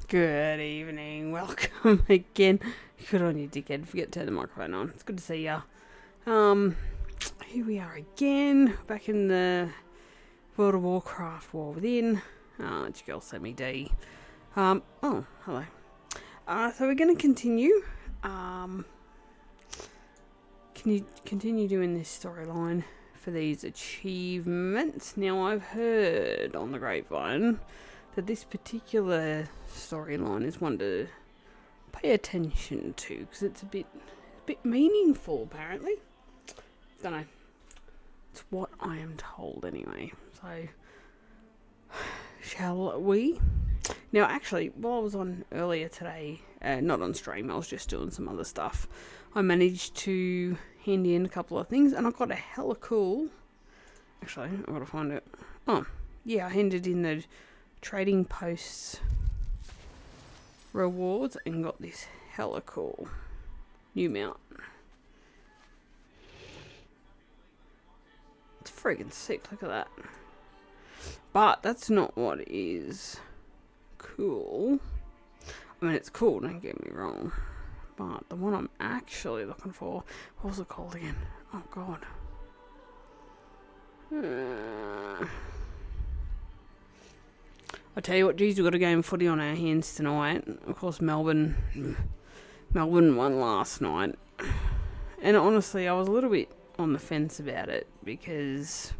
Good evening. Welcome again. Good on you, dickhead. Forget to turn the microphone on. It's good to see ya. Here we are again, back in the World of Warcraft War Within. It's your girl Sammy D. Oh, hello. So we're going to continue. Can you continue doing this storyline for these achievements? Now, I've heard on the grapevine that this particular storyline is one to pay attention to because it's a bit meaningful, apparently. Don't know. It's what I am told anyway. So, shall we? Now, actually, while I was on earlier today, not on stream, I was just doing some other stuff. I managed to hand in a couple of things, and I got a hella cool. Actually, I've got to find it. Oh, yeah, I handed in the trading posts rewards and got this hella cool new mount. It's friggin' sick, look at that. But that's not what is cool. I mean, it's cool, don't get me wrong. But the one I'm actually looking for, what was it called again? Oh, God. I tell you what, geez, we've got a game of footy on our hands tonight. Of course, Melbourne won last night. And honestly, I was a little bit on the fence about it because,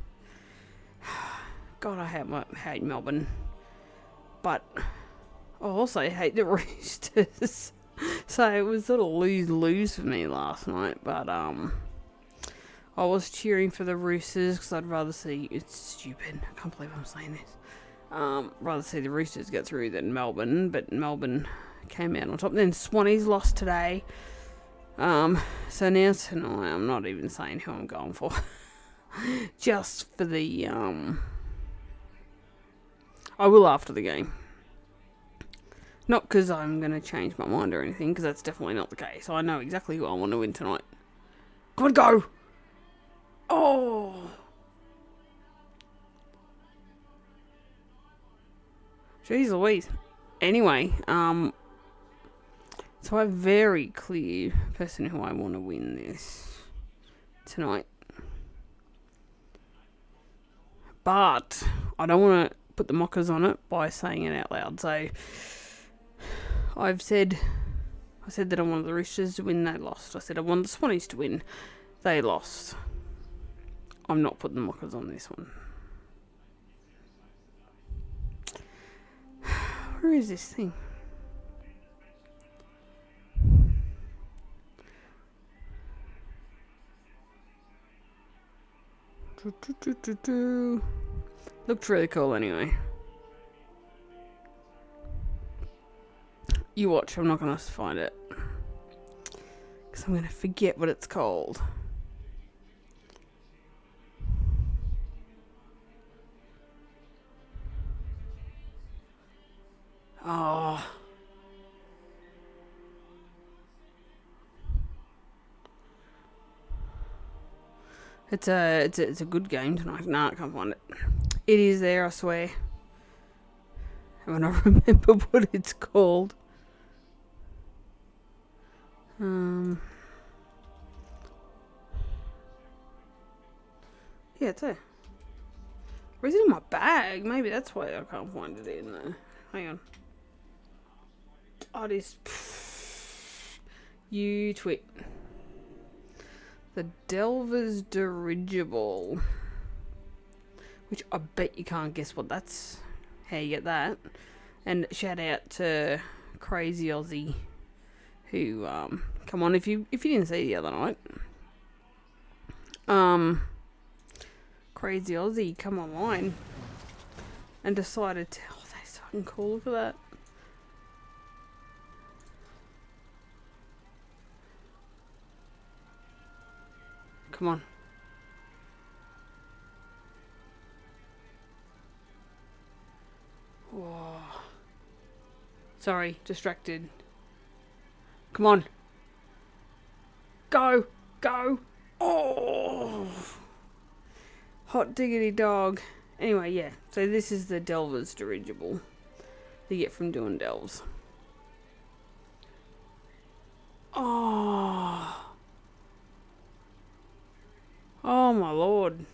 God, I hate Melbourne. But I also hate the Roosters. So it was sort of lose-lose for me last night. But I was cheering for the Roosters because I'd rather see... It's stupid. I can't believe I'm saying this. Rather see the Roosters get through than Melbourne, but Melbourne came out on top. Then Swannies lost today. So now tonight, I'm not even saying who I'm going for. Just for the, I will after the game. Not because I'm going to change my mind or anything, because that's definitely not the case. I know exactly who I want to win tonight. Come on, go! Oh! Jeez Louise. Anyway, so I have very clear person who I want to win this tonight. But I don't want to put the mockers on it by saying it out loud. So I said that I wanted the Roosters to win, they lost. I said I wanted the Swannies to win, they lost. I'm not putting the mockers on this one. Where is this thing? Looked really cool anyway. You watch, I'm not going to find it. Because I'm going to forget what it's called. Oh. It's a good game tonight. No, I can't find it. It is there, I swear. When I remember what it's called. Yeah, it's there. Or is it in my bag? Maybe that's why I can't find it in there. Hang on. Oh, it is. You twit. The Delver's Dirigible. Which I bet you can't guess what that's. How you get that. And shout out to Crazy Aussie. Who, come on, if you didn't see the other night. Crazy Aussie come online. And decided to, oh, that's fucking cool, look at that. Come on. Whoa. Sorry, distracted. Come on. Go. Go. Oh. Hot diggity dog. Anyway, yeah. So this is the Delver's Dirigible. That you get from doing delves. Oh. Oh my lord.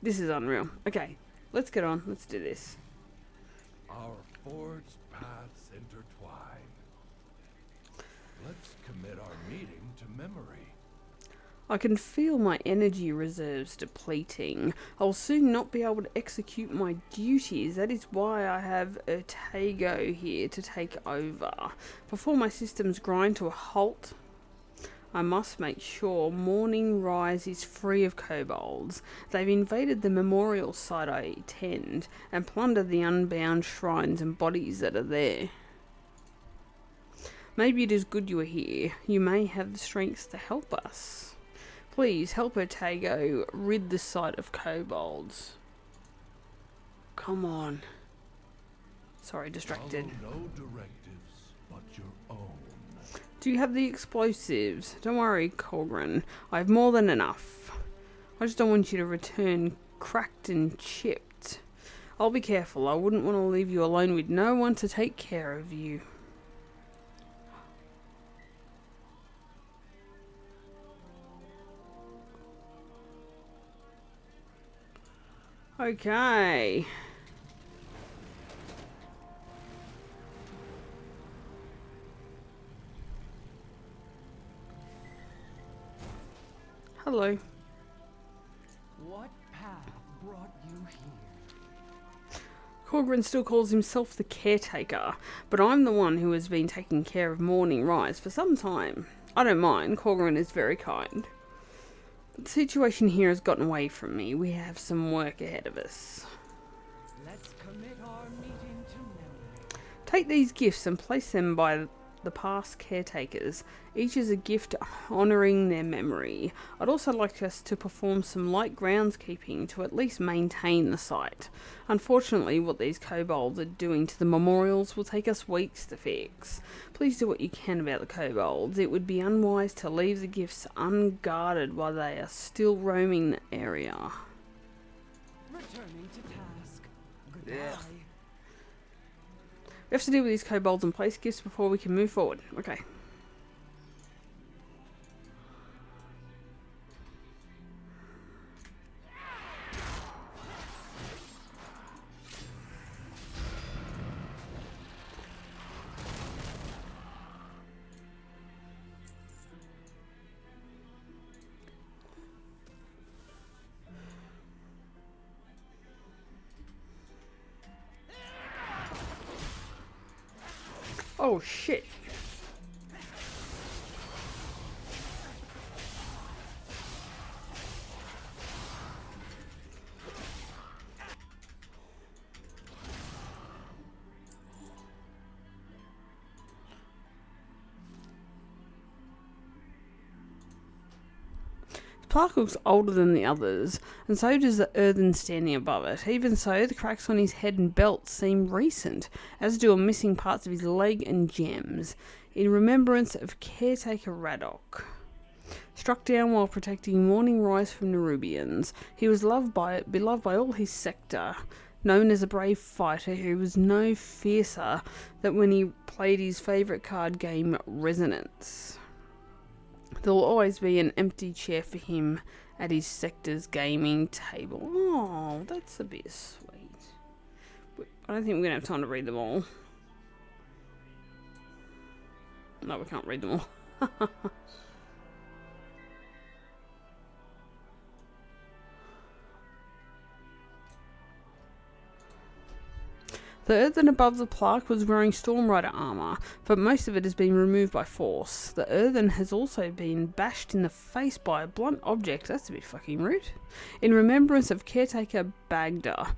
This is unreal. Okay, let's get on. Let's do this. Our forged paths intertwine. Let's commit our meeting to memory. I can feel my energy reserves depleting. I'll soon not be able to execute my duties. That is why I have Ertago here to take over. Before my systems grind to a halt, I must make sure Morning Rise is free of kobolds. They've invaded the memorial site I attend and plundered the unbound shrines and bodies that are there. Maybe it is good you are here. You may have the strength to help us. Please help Ertago rid the site of kobolds. Come on. Sorry, distracted. Follow no directives but your own. Do you have the explosives? Don't worry, Colgren. I have more than enough. I just don't want you to return cracked and chipped. I'll be careful. I wouldn't want to leave you alone with no one to take care of you. Okay. Hello. What path brought you here? Corgrin still calls himself the caretaker, but I'm the one who has been taking care of Morning Rise for some time. I don't mind. Corgrin is very kind. But the situation here has gotten away from me. We have some work ahead of us. Let's commit our meeting to memory. Take these gifts and place them by the past caretakers. Each is a gift honouring their memory. I'd also like us to perform some light groundskeeping to at least maintain the site. Unfortunately, what these kobolds are doing to the memorials will take us weeks to fix. Please do what you can about the kobolds. It would be unwise to leave the gifts unguarded while they are still roaming the area. Returning to task. Goodbye. Yeah. We have to deal with these kobolds and place gifts before we can move forward. Okay. Oh shit. The plaque looks older than the others, and so does the earthen standing above it. Even so, the cracks on his head and belt seem recent, as do missing parts of his leg and gems. In remembrance of Caretaker Radok. Struck down while protecting Morning Rise from Nerubians, he was beloved by all his sector. Known as a brave fighter, he was no fiercer than when he played his favourite card game, Resonance. There will always be an empty chair for him at his sector's gaming table. Oh, that's a bit sweet. I don't think we're going to have time to read them all. No, we can't read them all. The earthen above the plaque was wearing Storm Rider armour, but most of it has been removed by force. The earthen has also been bashed in the face by a blunt object. That's a bit fucking rude. In remembrance of Caretaker Bagda.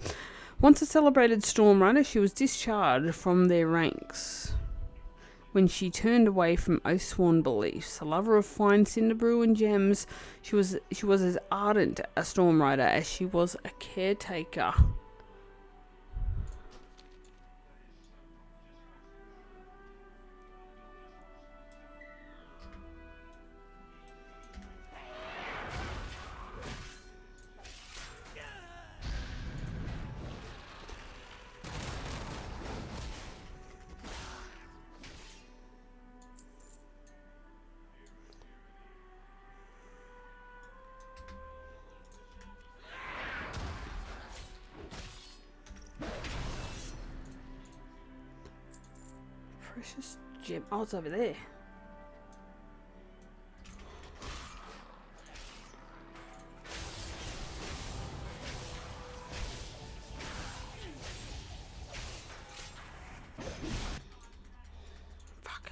Once a celebrated Storm Rider, she was discharged from their ranks when she turned away from oath-sworn beliefs. A lover of fine cinder brew and gems, she was as ardent a Storm Rider as she was a caretaker. Precious gem. Oh, it's over there. Fuck.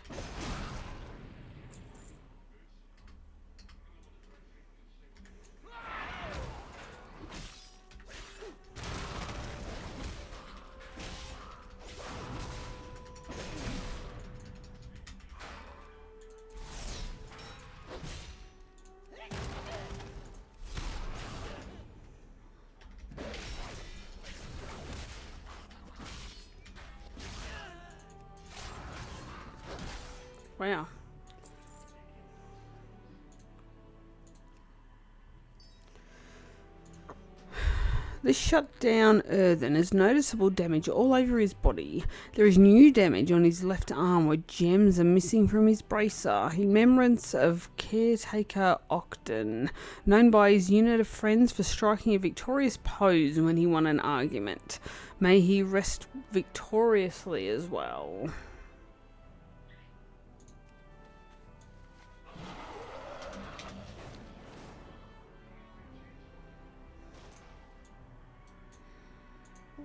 Wow. This shut down earthen has noticeable damage all over his body. There is new damage on his left arm where gems are missing from his bracer. In remembrance of Caretaker Octon, known by his unit of friends for striking a victorious pose when he won an argument. May he rest victoriously as well.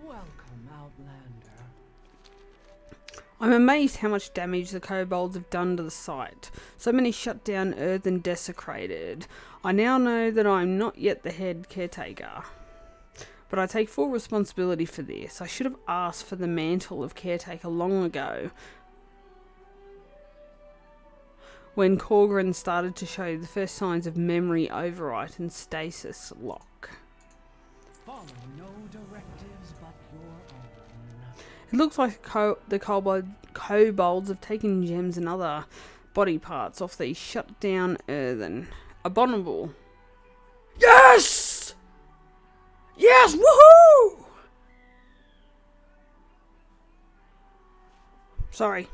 Welcome, Outlander. I'm amazed how much damage the kobolds have done to the site. So many shut down earthen desecrated. I now know that I'm not yet the head caretaker. But I take full responsibility for this. I should have asked for the mantle of caretaker long ago, when Corgrin started to show the first signs of memory overwrite and stasis lock. Follow no directives but your own. It looks like the kobolds have taken gems and other body parts off these shut down earthen. Abominable. Yes! Yes! Woohoo! Sorry.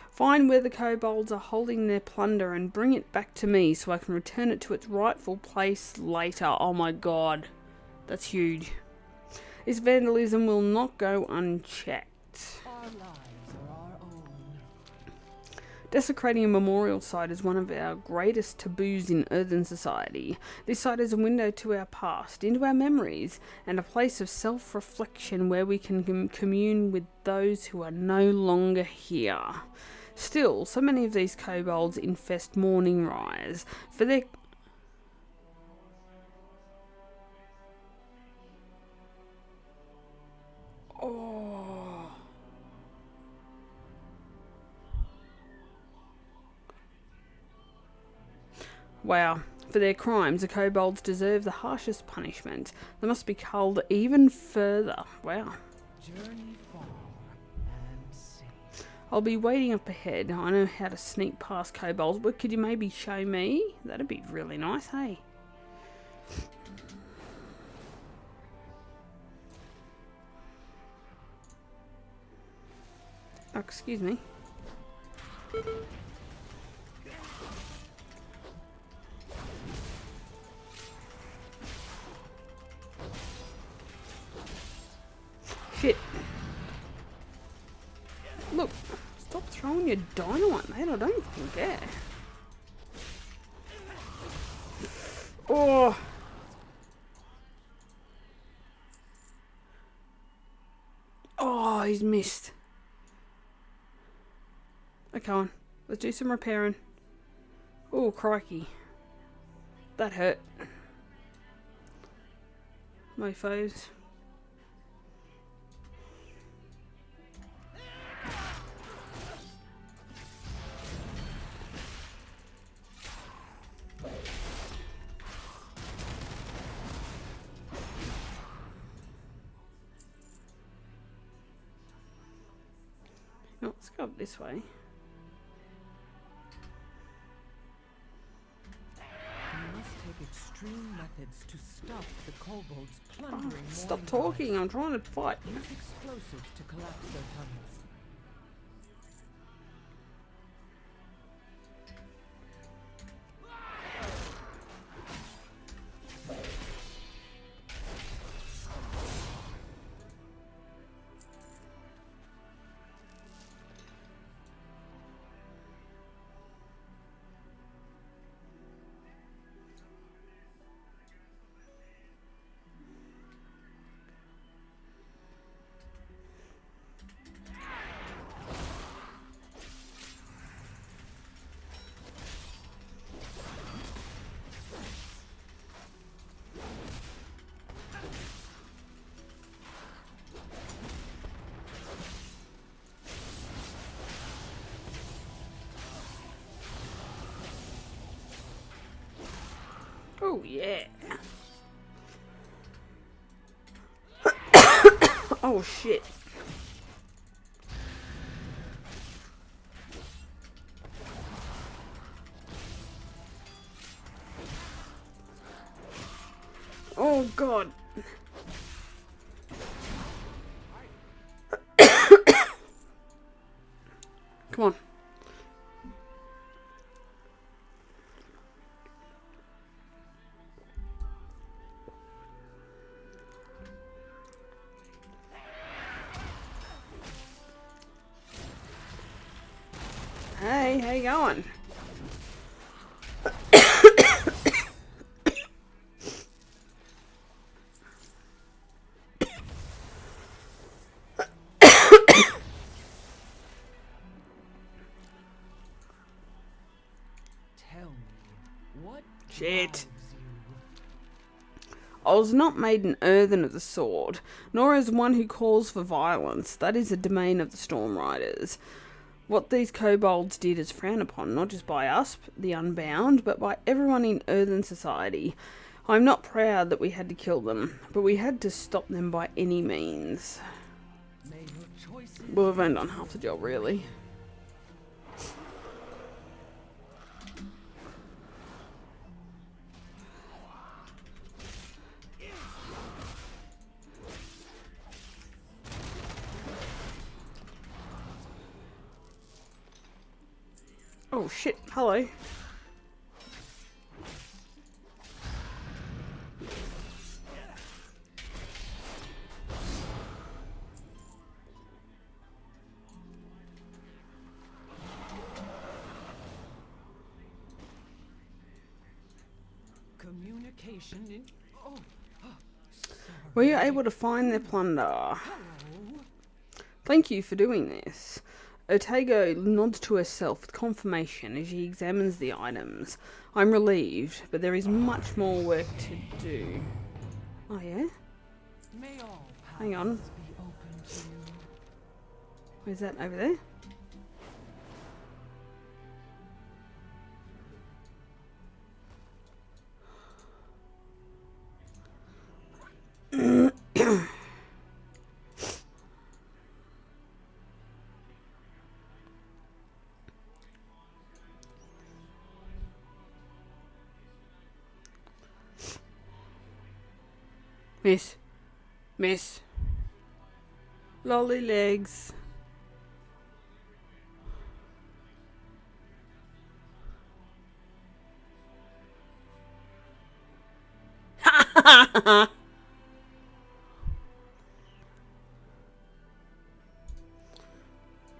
Find where the kobolds are holding their plunder and bring it back to me so I can return it to its rightful place later. Oh my god. That's huge. This vandalism will not go unchecked. Our lives are our own. Desecrating a memorial site is one of our greatest taboos in Earthen society. This site is a window to our past, into our memories, and a place of self-reflection where we can commune with those who are no longer here. Still, so many of these kobolds infest Morning Rise, for their... Oh... Wow. For their crimes, the kobolds deserve the harshest punishment. They must be culled even further. Wow. Journey far and safe. I'll be waiting up ahead. I know how to sneak past kobolds, but could you maybe show me? That'd be really nice, hey? Oh, excuse me. Shit. Look, stop throwing your dynamite, mate. I don't fucking care. Oh. Oh, he's missed. Okay, on. Let's do some repairing. Oh, crikey. That hurt. Mofos. No, let's go up this way. We must take extreme methods to stop the kobolds plundering. Stop Morning talking, Rise. I'm trying to fight. Use explosives to collapse their tunnels. Oh, yeah. Oh, shit. Oh, God. Come on. Hey, how you going? Tell me, what Shit. drives you? I was not made an earthen of the sword, nor as one who calls for violence. That is a domain of the Storm Riders. What these kobolds did is frowned upon, not just by us, the Unbound, but by everyone in earthen society. I'm not proud that we had to kill them, but we had to stop them by any means. May your choices Well, we've only done half the job, really. Oh shit, hello. communication in. Oh, sorry. Were you able to find their plunder? Hello. Thank you for doing this. Otago nods to herself with confirmation as she examines the items. I'm relieved, but there is much more work to do. Oh yeah? May all Hang on. paths be open to you. Where's that over there? Miss. Miss. Lolly legs.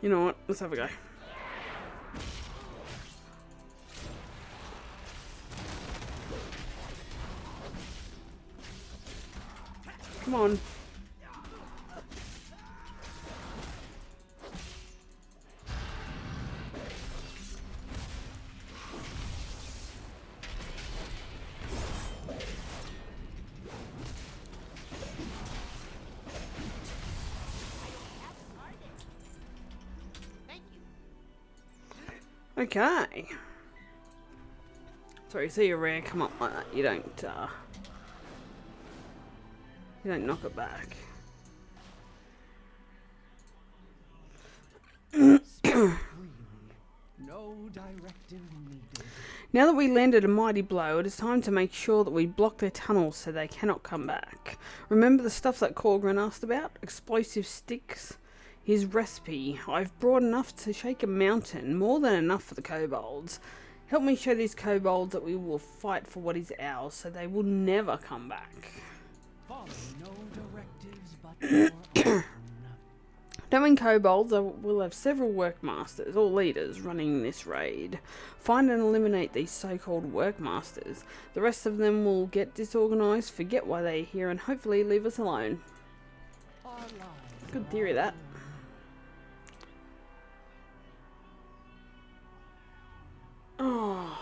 You know what? Let's have a go. Come on. Okay. Sorry, see a rare come up like that. You don't knock it back. Freely. No directive needed. Now that we landed a mighty blow, it is time to make sure that we block their tunnels so they cannot come back. Remember the stuff that Corgrin asked about? Explosive sticks? His recipe. I've brought enough to shake a mountain, more than enough for the kobolds. Help me show these kobolds that we will fight for what is ours, so they will never come back. Follow no directives but your own. Knowing kobolds, I will have several workmasters, or leaders, running this raid. Find and eliminate these so-called workmasters. The rest of them will get disorganised, forget why they're here, and hopefully leave us alone. Our lives Good theory, that. Oh,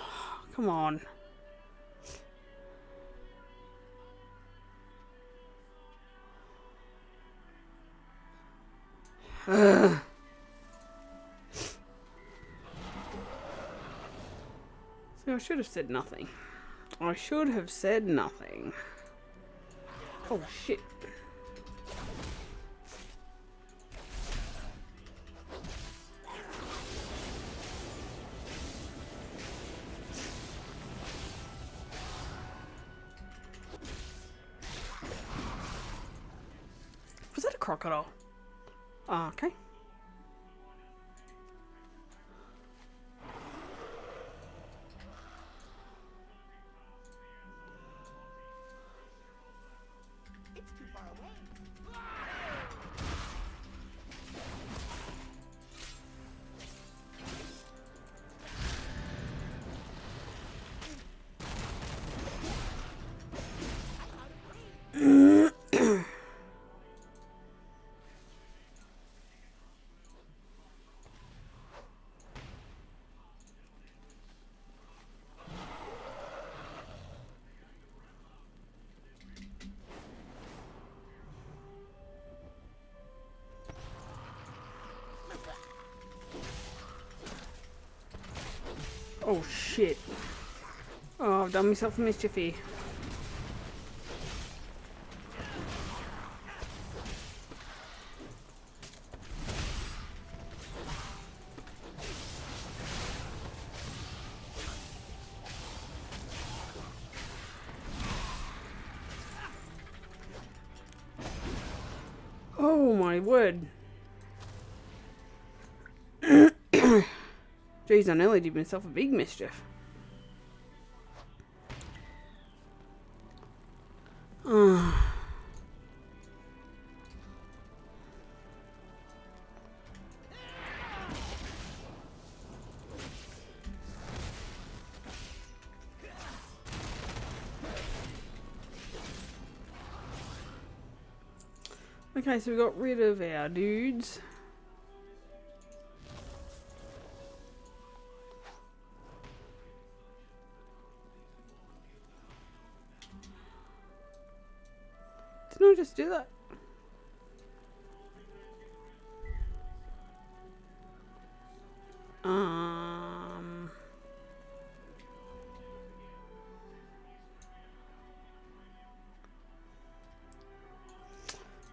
come on. Ugh. See, I should have said nothing. I should have said nothing. Oh shit. Was that a crocodile? Okay. It's too far away. Oh shit. Oh, I've done myself a mischief here. Oh my word. Jeez, I nearly did myself a big mischief. Okay, so we got rid of our dudes. Didn't I just do that?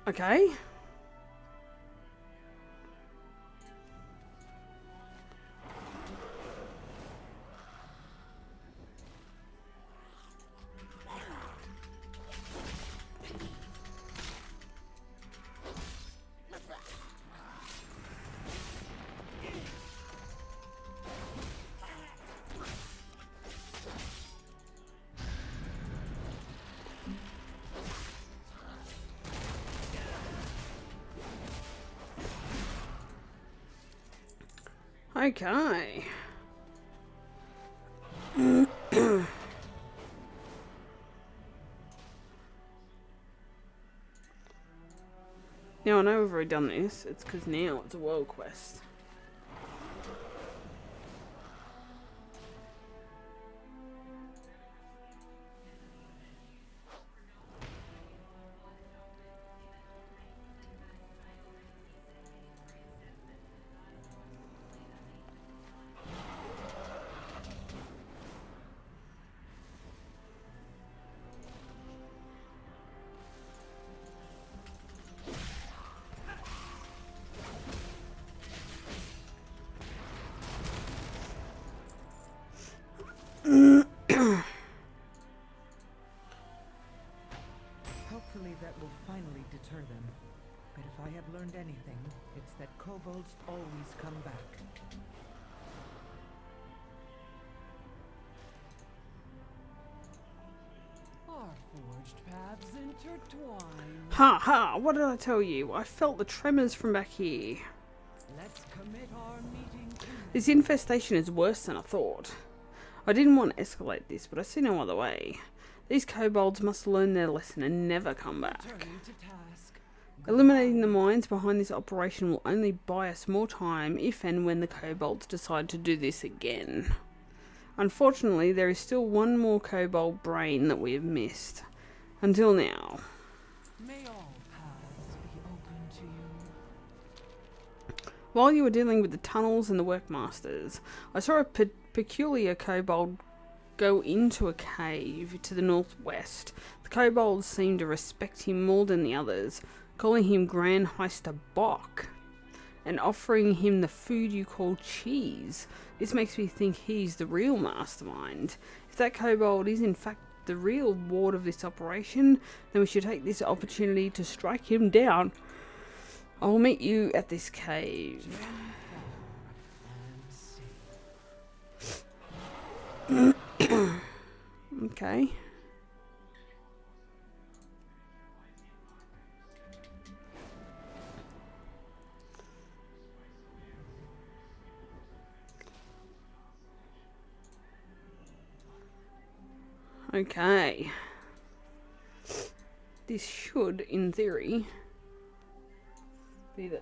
Okay. Okay. Now I know we've already done this. It's because now it's a world quest. Hopefully that will finally deter them. But if I have learned anything, it's that kobolds always come back. Our forged paths intertwine. Ha ha, what did I tell you? I felt the tremors from back here. Let's commit our meeting to This infestation is worse than I thought. I didn't want to escalate this, but I see no other way. These kobolds must learn their lesson and never come back. returning to task. Eliminating the minds behind this operation will only buy us more time if and when the kobolds decide to do this again. Unfortunately, there is still one more kobold brain that we have missed. Until now. May all paths be open to you. While you were dealing with the tunnels and the workmasters, I saw a peculiar kobold go into a cave to the northwest. The kobolds seem to respect him more than the others, calling him Grand Heister Bok and offering him the food you call cheese. This makes me think he's the real mastermind. If that kobold is in fact the real ward of this operation, then we should take this opportunity to strike him down. I will meet you at this cave. Okay. Okay. This should, in theory, be the...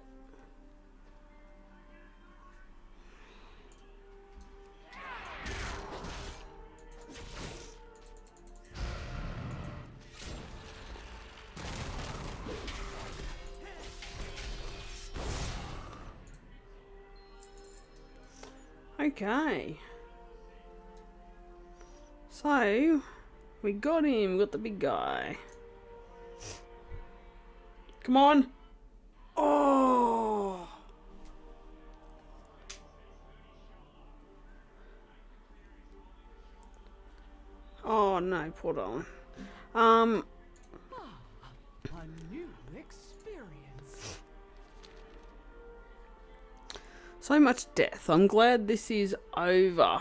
Okay. So, we got him, we got the big guy. Come on. Oh. Oh no, poor darling. A new experience. So much death. I'm glad this is over.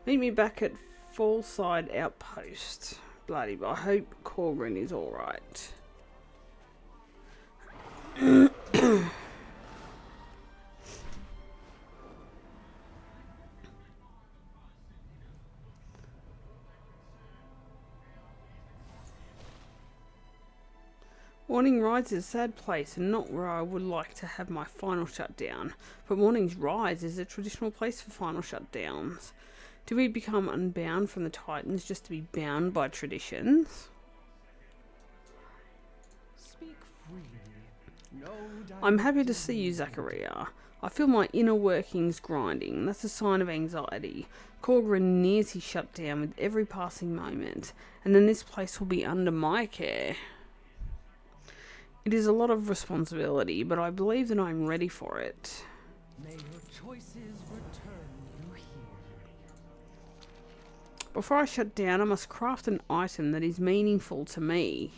Meet me back at Fallside Outpost. Bloody, but I hope Corgrin is alright. Morning Rise is a sad place and not where I would like to have my final shutdown. But Morning's Rise is a traditional place for final shutdowns. Do we become unbound from the Titans just to be bound by traditions? Speak freely. No I'm happy to see you, Zackaria. I feel my inner workings grinding. That's a sign of anxiety. Corgrin nears his shutdown with every passing moment, and then this place will be under my care. It is a lot of responsibility, but I believe that I'm ready for it. May your choices return you here. Before I shut down, I must craft an item that is meaningful to me.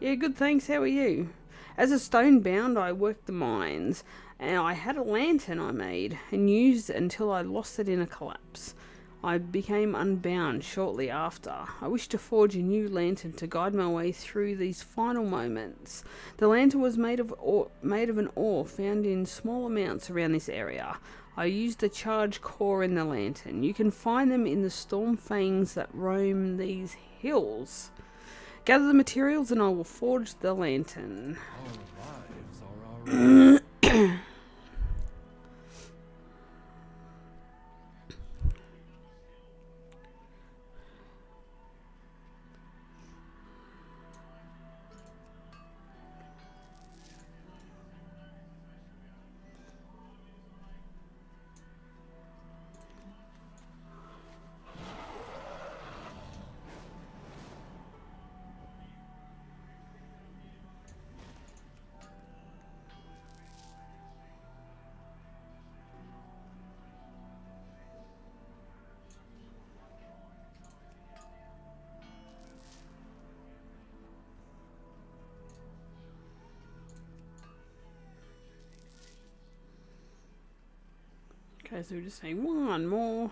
Yeah, good thanks, how are you? As a stone bound, I worked the mines, and I had a lantern I made and used until I lost it in a collapse. I became unbound shortly after. I wish to forge a new lantern to guide my way through these final moments. The lantern was made of an ore found in small amounts around this area. I used the charged core in the lantern. You can find them in the storm fangs that roam these hills. Gather the materials and I will forge the lantern. Our lives are our own. Okay, so we just need one more.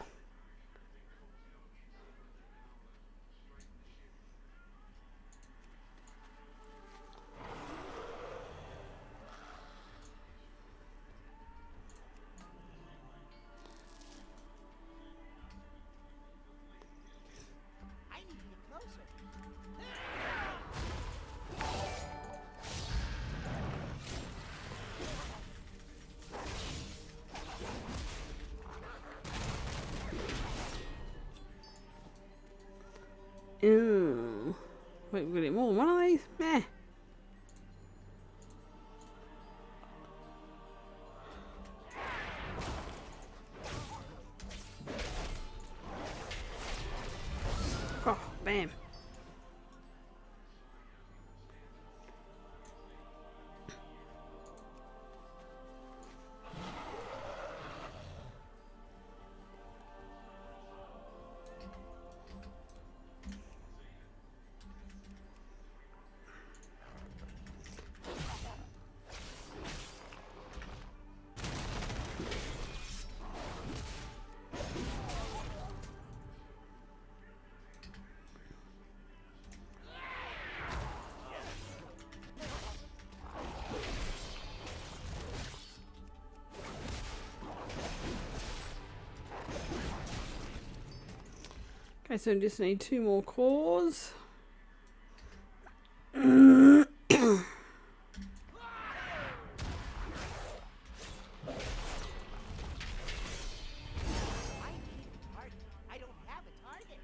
Ew. Wait, we're gonna get more than one of these? Meh. Bam. Okay, so we just need 2 more cores. I don't have a target.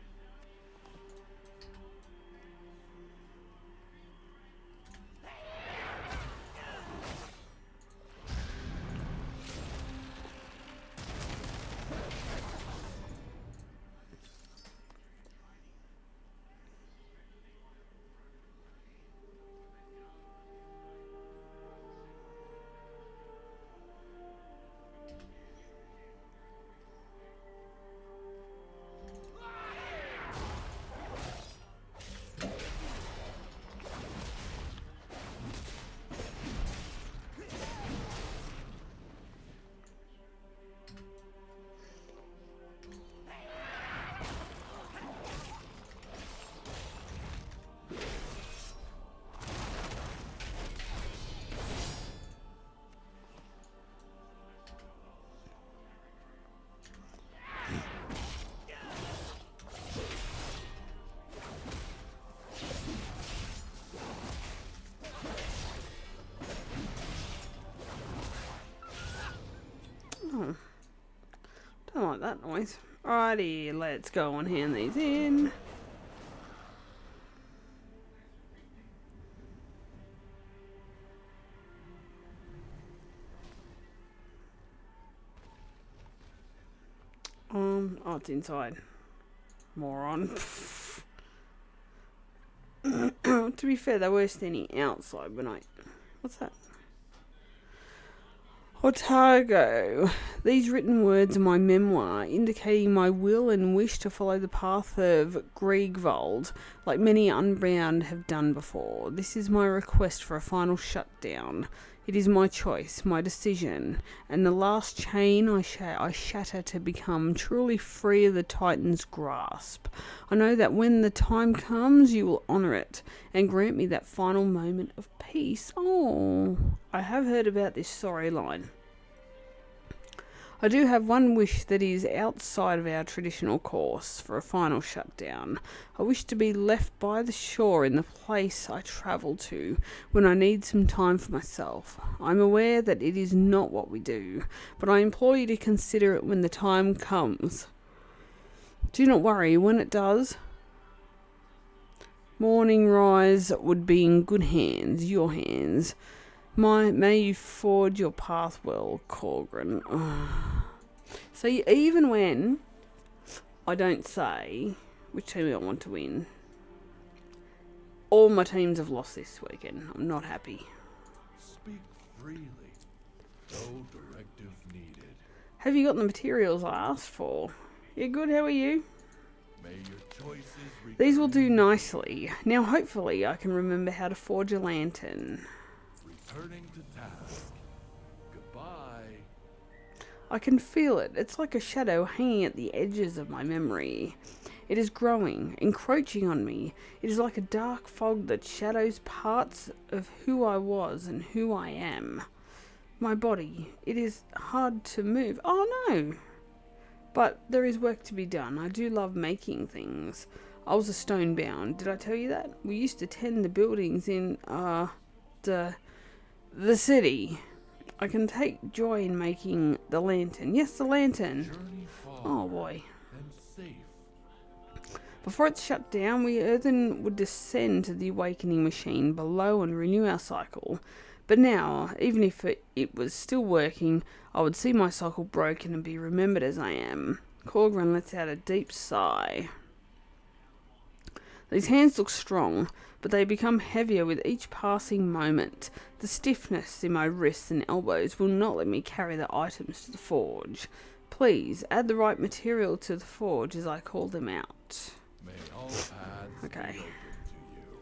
Oh, don't like that noise. Alrighty, let's go and hand these in. Oh, it's inside. Moron. To be fair, they were standing outside when I... What's that? Otago. These written words are my memoir, indicating my will and wish to follow the path of Griegwald, like many unbound have done before. This is my request for a final shutdown. It is my choice, my decision, and the last chain I shatter to become truly free of the Titan's grasp. I know that when the time comes, you will honour it, and grant me that final moment of peace. Oh, I have heard about this storyline. I do have one wish that is outside of our traditional course for a final shutdown. I wish to be left by the shore in the place I travel to when I need some time for myself. I'm aware that it is not what we do, but I implore you to consider it when the time comes. Do not worry, when it does, morning rise would be in good hands, your hands. May you forge your path well, Corgran. So even when I don't say which team I want to win, all my teams have lost this weekend. I'm not happy. Speak freely. No directive needed. Have you got the materials I asked for? You good? How are you? May your choices These will do nicely. Now hopefully I can remember how to forge a lantern. returning to task. Goodbye. I can feel it. It's like a shadow hanging at the edges of my memory. It is growing, encroaching on me. It is like a dark fog that shadows parts of who I was and who I am. My body, it is hard to move. Oh no! But there is work to be done. I do love making things. I was a stonebound. Did I tell you that? We used to tend the buildings in, the city. I can take joy in making the lantern. Yes, the lantern. Journey far Oh boy. and safe. Before it's shut down, we Earthen would descend to the awakening machine below and renew our cycle. But now, even if it was still working, I would see my cycle broken and be remembered as I am. Corgran lets out a deep sigh. These hands look strong, but they become heavier with each passing moment. The stiffness in my wrists and elbows will not let me carry the items to the forge. Please, add the right material to the forge as I call them out. May all paths Okay. be open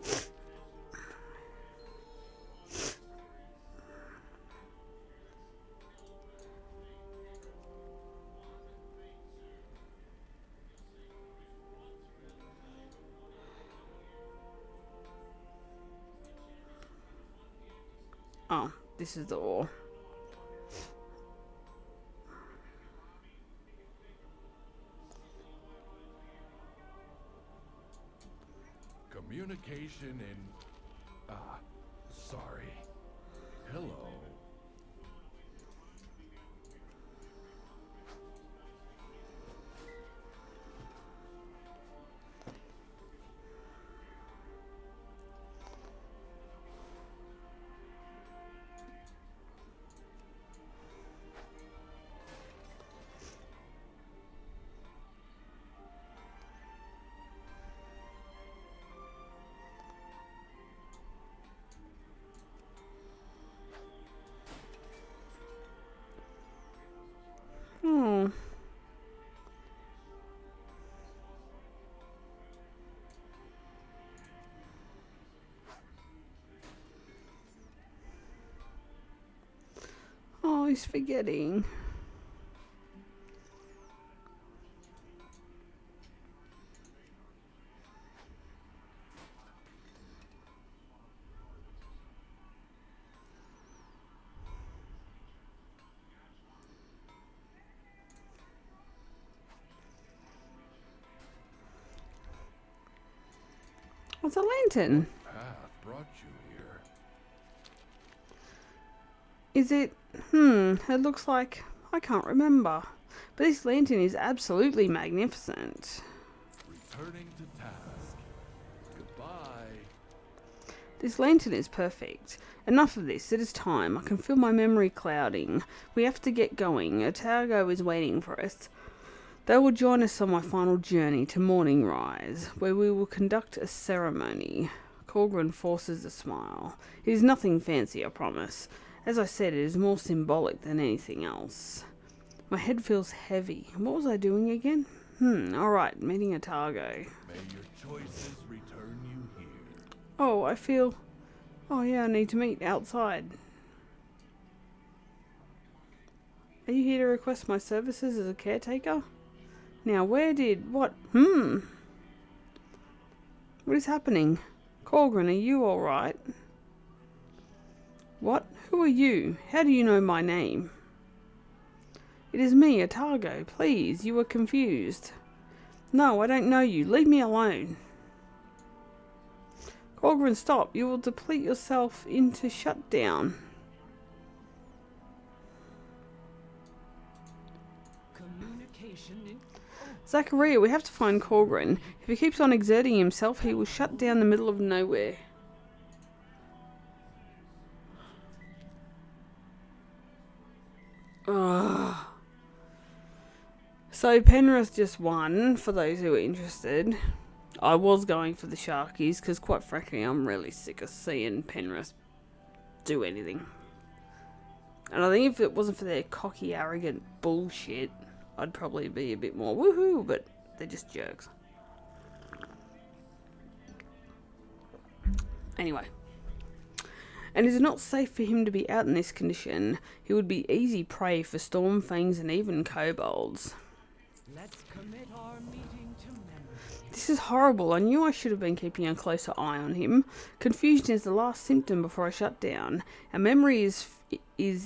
to you. Oh, this is the ore. Communication in... sorry. Hello. Hmm. Oh, he's forgetting. What's a lantern? Path brought you here. Is it? It looks like... I can't remember. But this lantern is absolutely magnificent. Returning to task. Goodbye. This lantern is perfect. Enough of this. It is time. I can feel my memory clouding. We have to get going. Otago is waiting for us. They will join us on my final journey to Morning Rise, where we will conduct a ceremony. Corgrin forces a smile. It is nothing fancy, I promise. As I said, it is more symbolic than anything else. My head feels heavy. What was I doing again? Alright, meeting Otago. May your choices return you here. Oh, I feel... Oh yeah, I need to meet outside. Are you here to request my services as a caretaker? Now, where did... What? What is happening? Corgrin, are you alright? What? Who are you? How do you know my name? It is me, Otago. Please, you were confused. No, I don't know you. Leave me alone. Corgrin, stop. You will deplete yourself into shutdown. Communication in... Zackaria, we have to find Corgrin. If he keeps on exerting himself, he will shut down the middle of nowhere. Ugh. So Penrith just won, for those who are interested. I was going for the Sharkies, because quite frankly, I'm really sick of seeing Penrith do anything. And I think if it wasn't for their cocky, arrogant bullshit, I'd probably be a bit more woohoo, but they're just jerks. Anyway. And it is not safe for him to be out in this condition. He would be easy prey for Stormfangs and even kobolds. Let's commit our meeting to memory. This is horrible. I knew I should have been keeping a closer eye on him. Confusion is the last symptom before I shut down. Our memory is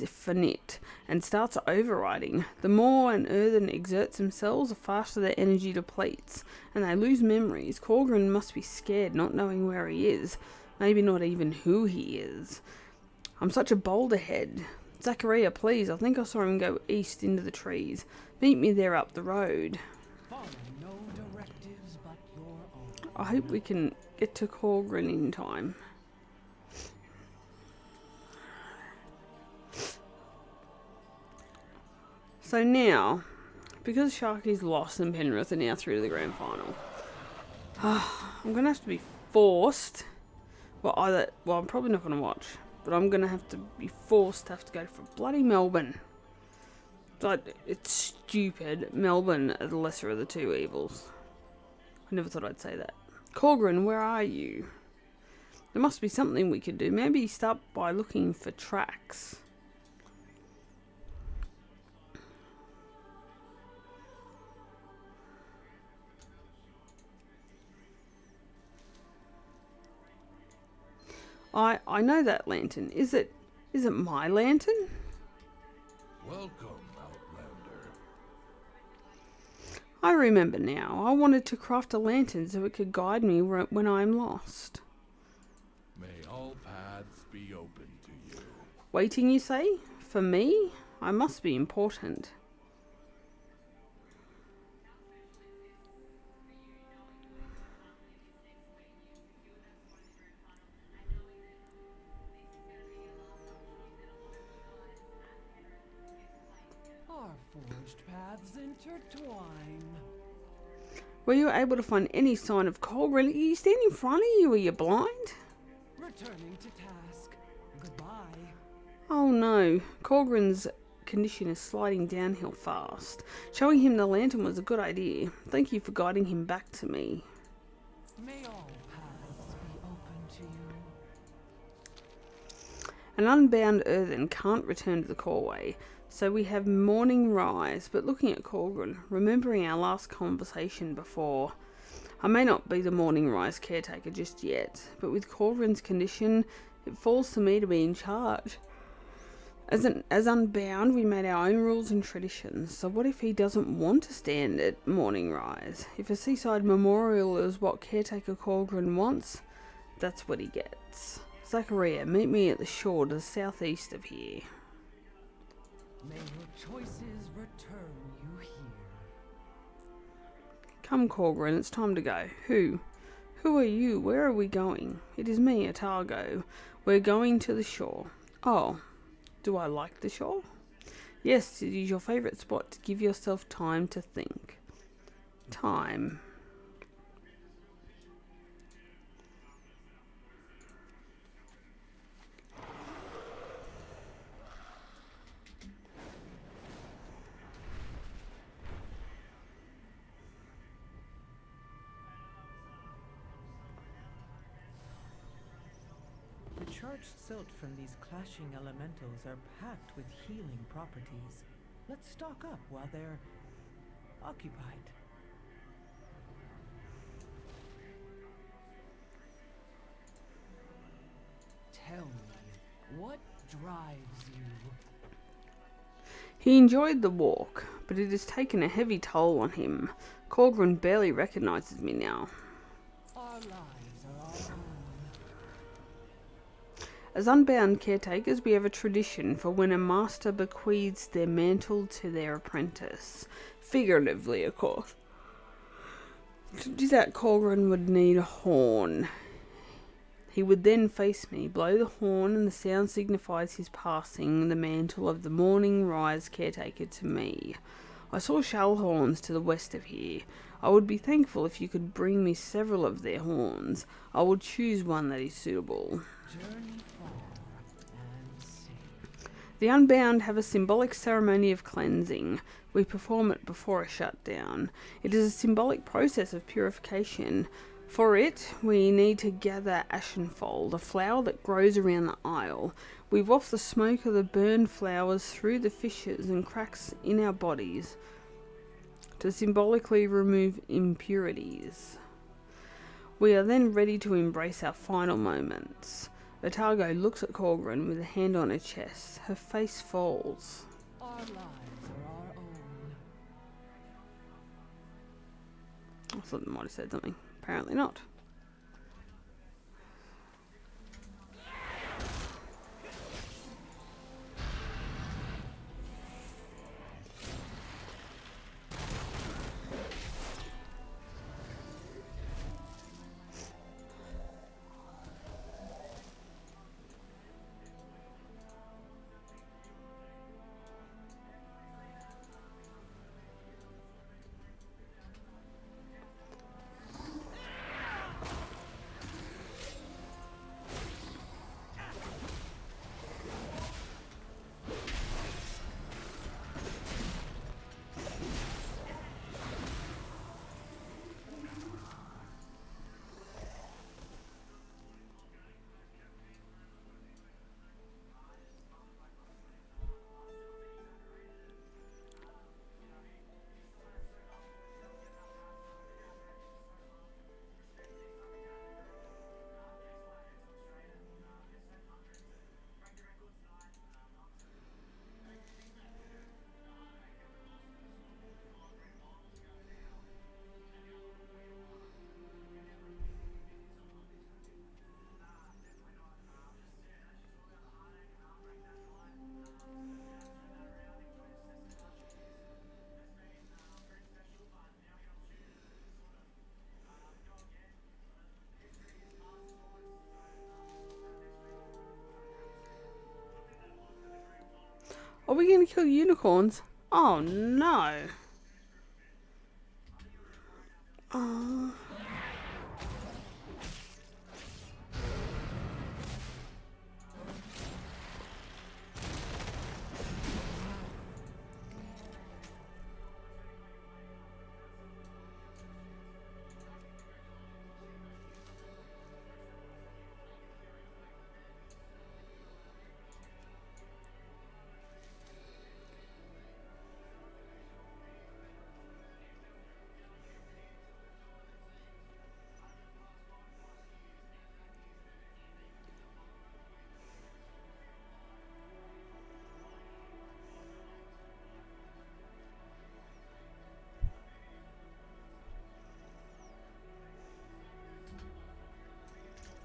finite and starts overriding. The more an earthen exerts themselves, the faster their energy depletes, and they lose memories. Corgrin must be scared, not knowing where he is. Maybe not even who he is. I'm such a boulder head. Zackaria, please. I think I saw him go east into the trees. Meet me there up the road. Follow no directives but your own. I hope we can get to Corgrin in time. So now, because Sharky's lost and Penrith are now through to the grand final, I'm gonna have to be forced. Well, I'm probably not gonna watch, but I'm gonna have to be forced to have to go for bloody Melbourne. But it's stupid. Melbourne are the lesser of the two evils. I never thought I'd say that. Corgrin, where are you? There must be something we could do. Maybe start by looking for tracks. I know that lantern. Is it my lantern? Welcome, Outlander. I remember now. I wanted to craft a lantern so it could guide me when I'm lost. May all paths be open to you. Waiting, you say? For me? I must be important. Our forged paths intertwine. Were you able to find any sign of Colgrin? Are you standing in front of you? Are you blind? Returning to task. Goodbye. Oh no. Colgrin's condition is sliding downhill fast. Showing him the lantern was a good idea. Thank you for guiding him back to me. May all paths be open to you. An unbound earthen can't return to the causeway, so we have morning rise. But looking at Colgrin, remembering our last conversation before, I may not be the morning rise caretaker just yet, but with Colgrin's condition, it falls to me to be in charge. As unbound, we made our own rules and traditions, so what if he doesn't want to stand at morning rise? If a seaside memorial is what caretaker Colgrin wants, that's what he gets. Zackaria, meet me at the shore to the southeast of here. May your choices return you here. Come, Colgrin, it's time to go. Who are you? Where are we going? It is me, Otago. We're going to the shore. Oh, do I like the shore? Yes, it is your favourite spot to give yourself time to think. Time. The charged silt from these clashing elementals are packed with healing properties. Let's stock up while they're occupied. Tell me, what drives you? He enjoyed the walk, but it has taken a heavy toll on him. Colgrin barely recognises me now. Our lives are our own. As unbound caretakers, we have a tradition for when a master bequeaths their mantle to their apprentice. Figuratively, of course. To do that, Colgrin would need a horn. He would then face me, blow the horn, and the sound signifies his passing the mantle of the morning rise caretaker to me. I saw shell horns to the west of here. I would be thankful if you could bring me several of their horns. I will choose one that is suitable. Journey far and see. The unbound have a symbolic ceremony of cleansing. We perform it before a shutdown. It is a symbolic process of purification. For it, we need to gather ashenfold, a flower that grows around the aisle. We waft the smoke of the burned flowers through the fissures and cracks in our bodies to symbolically remove impurities. We are then ready to embrace our final moments. Otago looks at Colgrin with a hand on her chest. Her face falls. Our lives are our own. I thought I might have said something. Apparently not. Are we gonna kill unicorns? Oh no. Oh.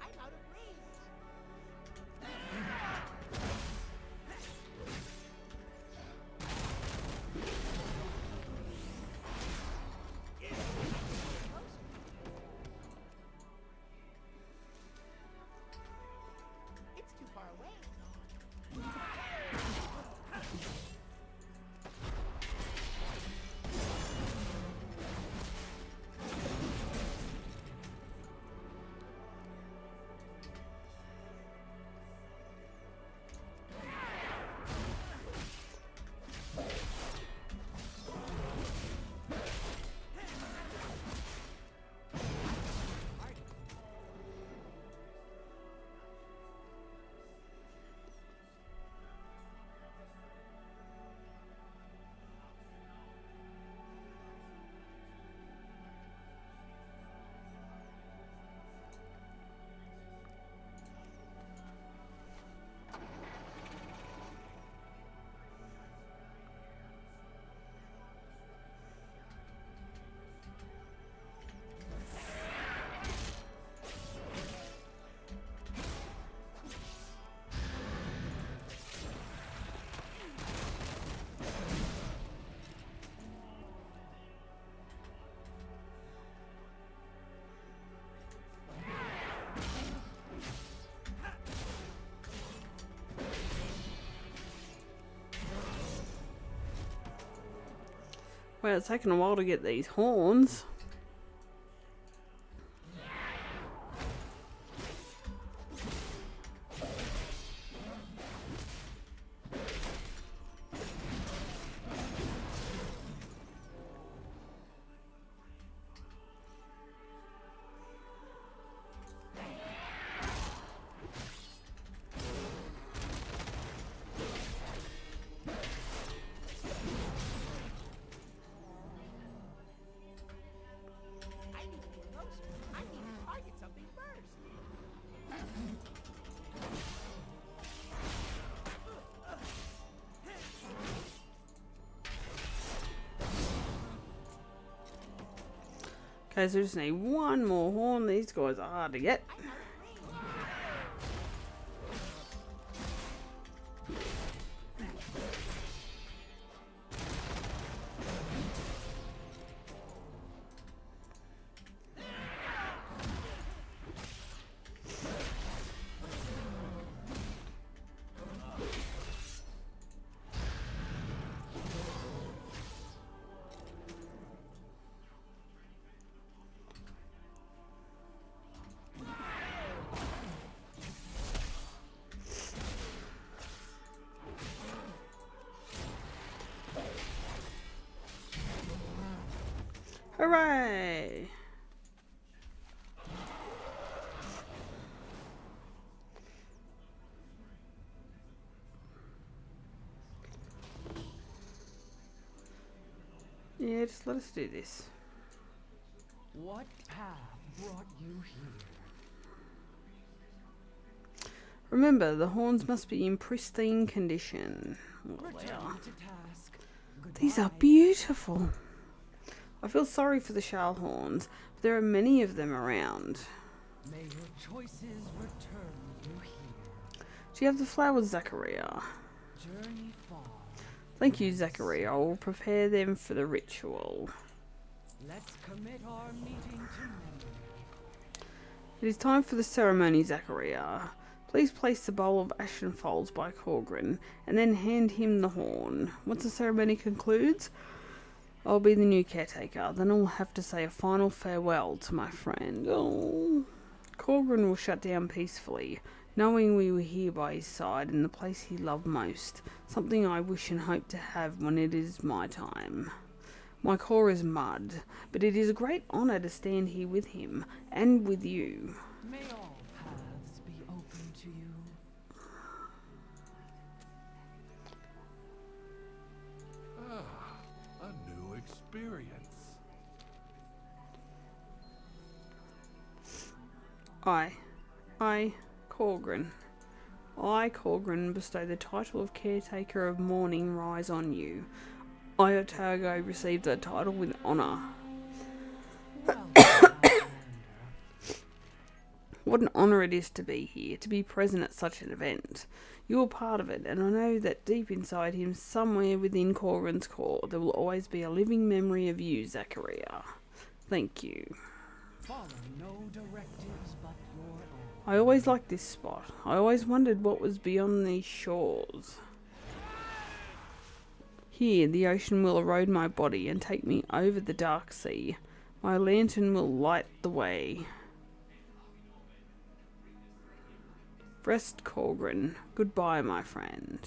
I'm out of range. It's too far away. Well, it's taken a while to get these horns. I need to get closer. I need to target something first. Okay, so we just need one more horn. These guys are hard to get. I'm out of range. Hooray! Yeah, just let us do this. What path brought you here? Remember, the horns must be in pristine condition. Well, they are. Return to task. These are Goodbye. beautiful. I feel sorry for the shell horns, but there are many of them around. May your choices return you here. Do you have the flowers, Zackaria? Journey far. Thank you, Zackaria. I will prepare them for the ritual. Let's commit our meeting to memory. It is time for the ceremony, Zackaria. Please place the bowl of ashen folds by Corgrin, and then hand him the horn. Once the ceremony concludes, I'll be the new caretaker. Then I'll have to say a final farewell to my friend. Oh. Corgrin will shut down peacefully, knowing we were here by his side in the place he loved most, something I wish and hope to have when it is my time. My core is mud, but it is a great honour to stand here with him, and with you. May all paths be open to you. Ah, a new experience. I, Corgrin, bestow the title of Caretaker of Morning Rise on you. I, Otago, receive the title with honour. Well, Outlander. What an honour it is to be here, to be present at such an event. You're part of it, and I know that deep inside him, somewhere within Corgrin's core, there will always be a living memory of you, Zackaria. Thank you. Follow no directives but your own. I always liked this spot. I always wondered what was beyond these shores. Here, the ocean will erode my body and take me over the dark sea. My lantern will light the way. Rest, Corgrin. Goodbye, my friend.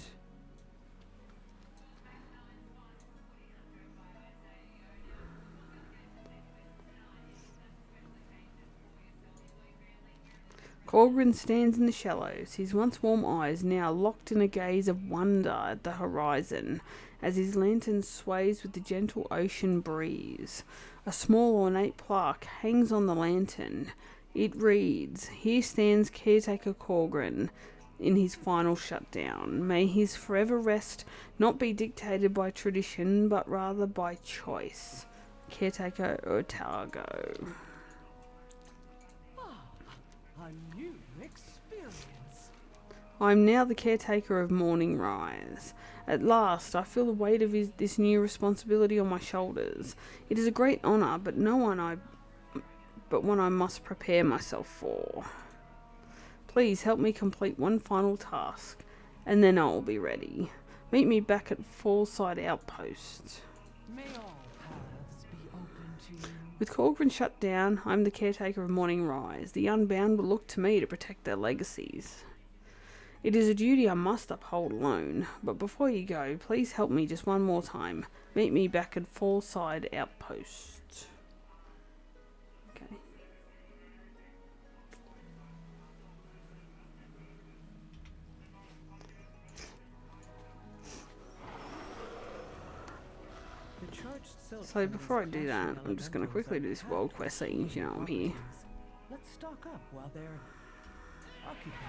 Corgrin stands in the shallows, his once warm eyes now locked in a gaze of wonder at the horizon, as his lantern sways with the gentle ocean breeze. A small ornate plaque hangs on the lantern. It reads, "Here stands Caretaker Corgrin in his final shutdown. May his forever rest not be dictated by tradition, but rather by choice. Caretaker Otago." A new experience. I'm now the caretaker of Morning Rise. At last, I feel the weight of this new responsibility on my shoulders. It is a great honour, but one I must prepare myself for. Please help me complete one final task, and then I will be ready. Meet me back at Fallside Outpost. May all paths be open to you. With Corgrin shut down, I'm the caretaker of Morning Rise. The Unbound will look to me to protect their legacies. It is a duty I must uphold alone, but before you go, please help me just one more time. Meet me back at Fallside Outpost. Okay. The charged silk So from before I these do that, clashing I'm just going to elementals quickly are do this packed world quest with seeing, you know, I'm here. properties. Let's stock up while they're occupied.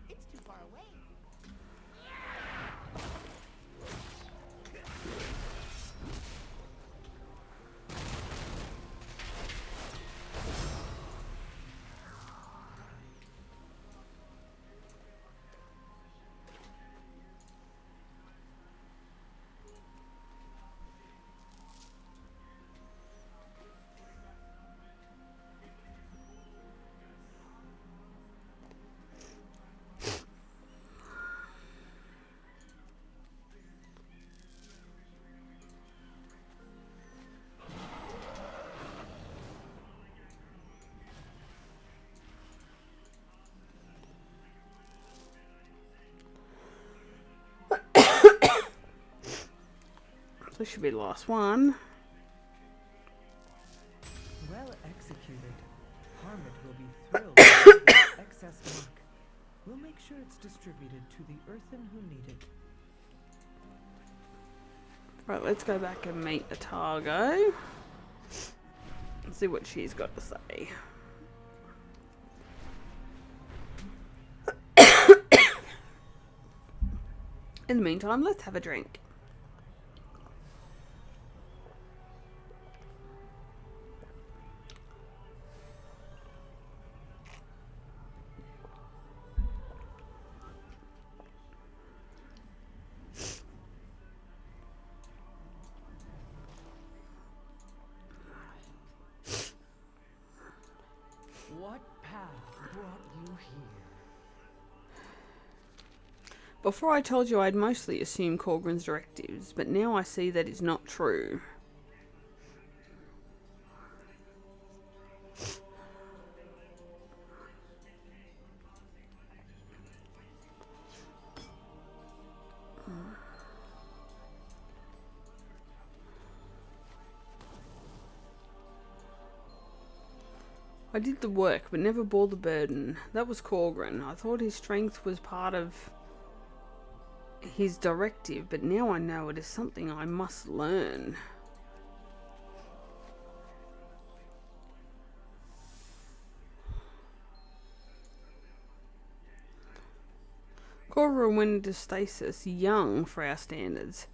It's too far away. So this should be the last one. Well executed. Harmit will be thrilled with this excess mark. We'll make sure it's distributed to the earthen who need it. Right, let's go back and meet Otago. And see what she's got to say. In the meantime, let's have a drink. What path brought you here? Before I told you I'd mostly assumed Corgren's directives, but now I see that is not true. I did the work, but never bore the burden. That was Corgren. I thought his strength was part of his directive, but now I know it is something I must learn. Corgren went into stasis young for our standards.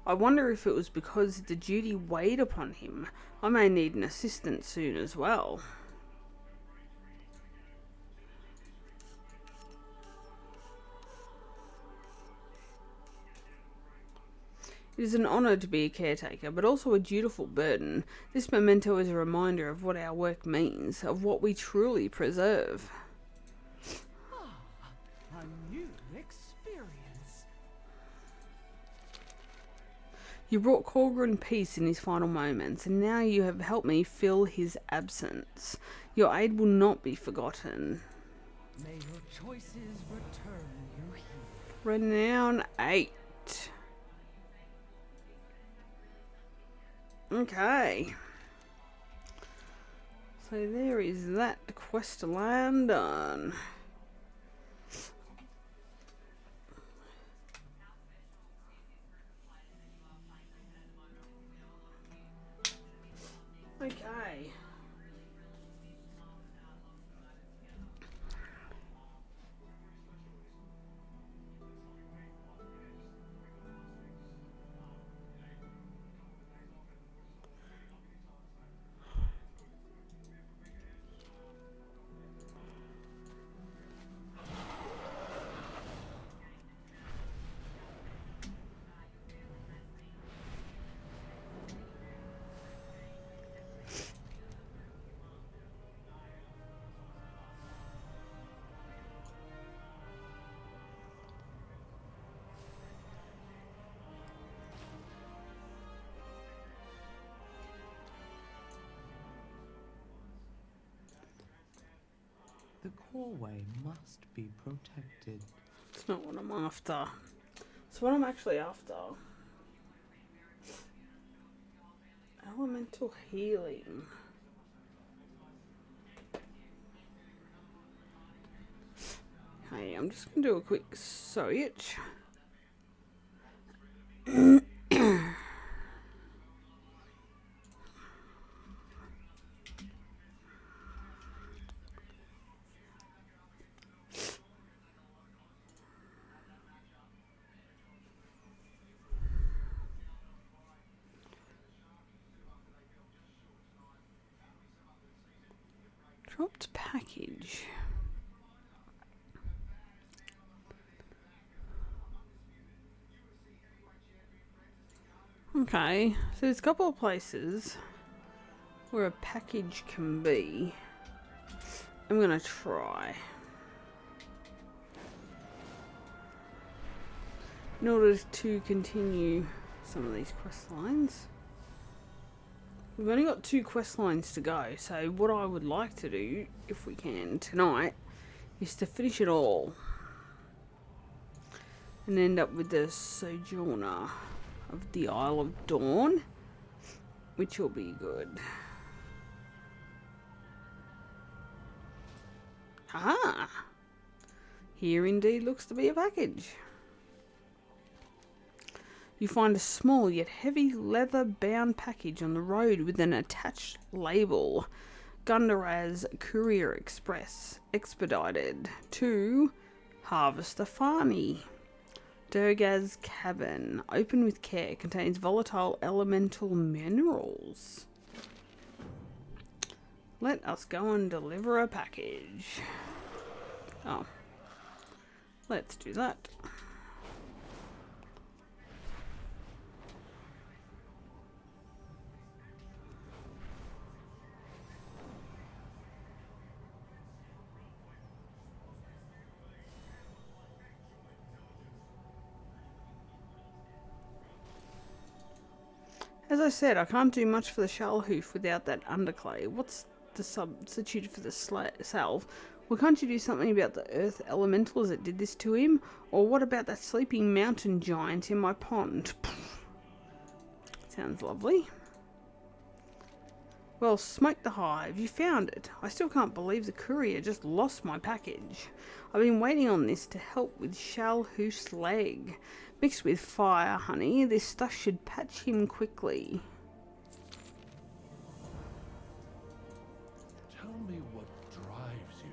I wonder if it was because the duty weighed upon him. I may need an assistant soon as well. It is an honour to be a caretaker, but also a dutiful burden. This memento is a reminder of what our work means, of what we truly preserve. A new experience. You brought Corgren peace in his final moments, and now you have helped me fill his absence. Your aid will not be forgotten. May your choices return you here. Renown 8. Okay. So there is that quest line done. Okay. The coreway must be protected. It's not what I'm after. It's what I'm actually after. Elemental healing. Hey, I'm just going to do a quick search. Dropped package. Okay, so there's a couple of places where a package can be. I'm gonna try. In order to continue some of these quest lines. We've only got 2 quest lines to go, so what I would like to do, if we can, tonight, is to finish it all. And end up with the Sojourner of the Isle of Dawn, which will be good. Ah! Here indeed looks to be a package. You find a small yet heavy leather-bound package on the road with an attached label. Gundaraz Courier Express. Expedited to Harvester Farney. Durgaz Cabin. Open with care. Contains volatile elemental minerals. Let us go and deliver a package. Oh. Let's do that. As I said, I can't do much for the shell hoof without that underclay. What's the substitute for the salve? Well, can't you do something about the earth elementals that did this to him? Or what about that sleeping mountain giant in my pond? Sounds lovely. Well, smoke the hive. You found it. I still can't believe the courier just lost my package. I've been waiting on this to help with Shell Hoof's leg. Mixed with fire, honey, this stuff should patch him quickly. Tell me what drives you.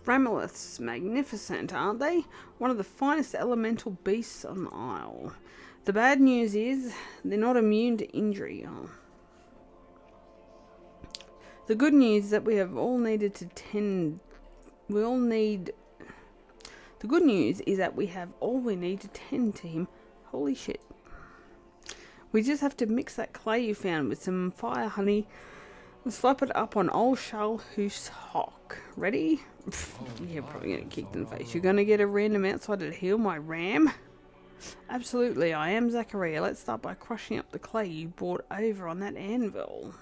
Ramileths, magnificent, aren't they? One of the finest elemental beasts on the Isle. The bad news is they're not immune to injury. Oh. The good news is that we have all needed to tend. We all need. The good news is that we have all we need to tend to him. Holy shit. We just have to mix that clay you found with some fire, honey, and slap it up on old Shell Hoof's hock. Ready? You're probably going to kick in the face. You're going to get a random outsider to heal my ram? Absolutely, I am Zackaria. Let's start by crushing up the clay you brought over on that anvil.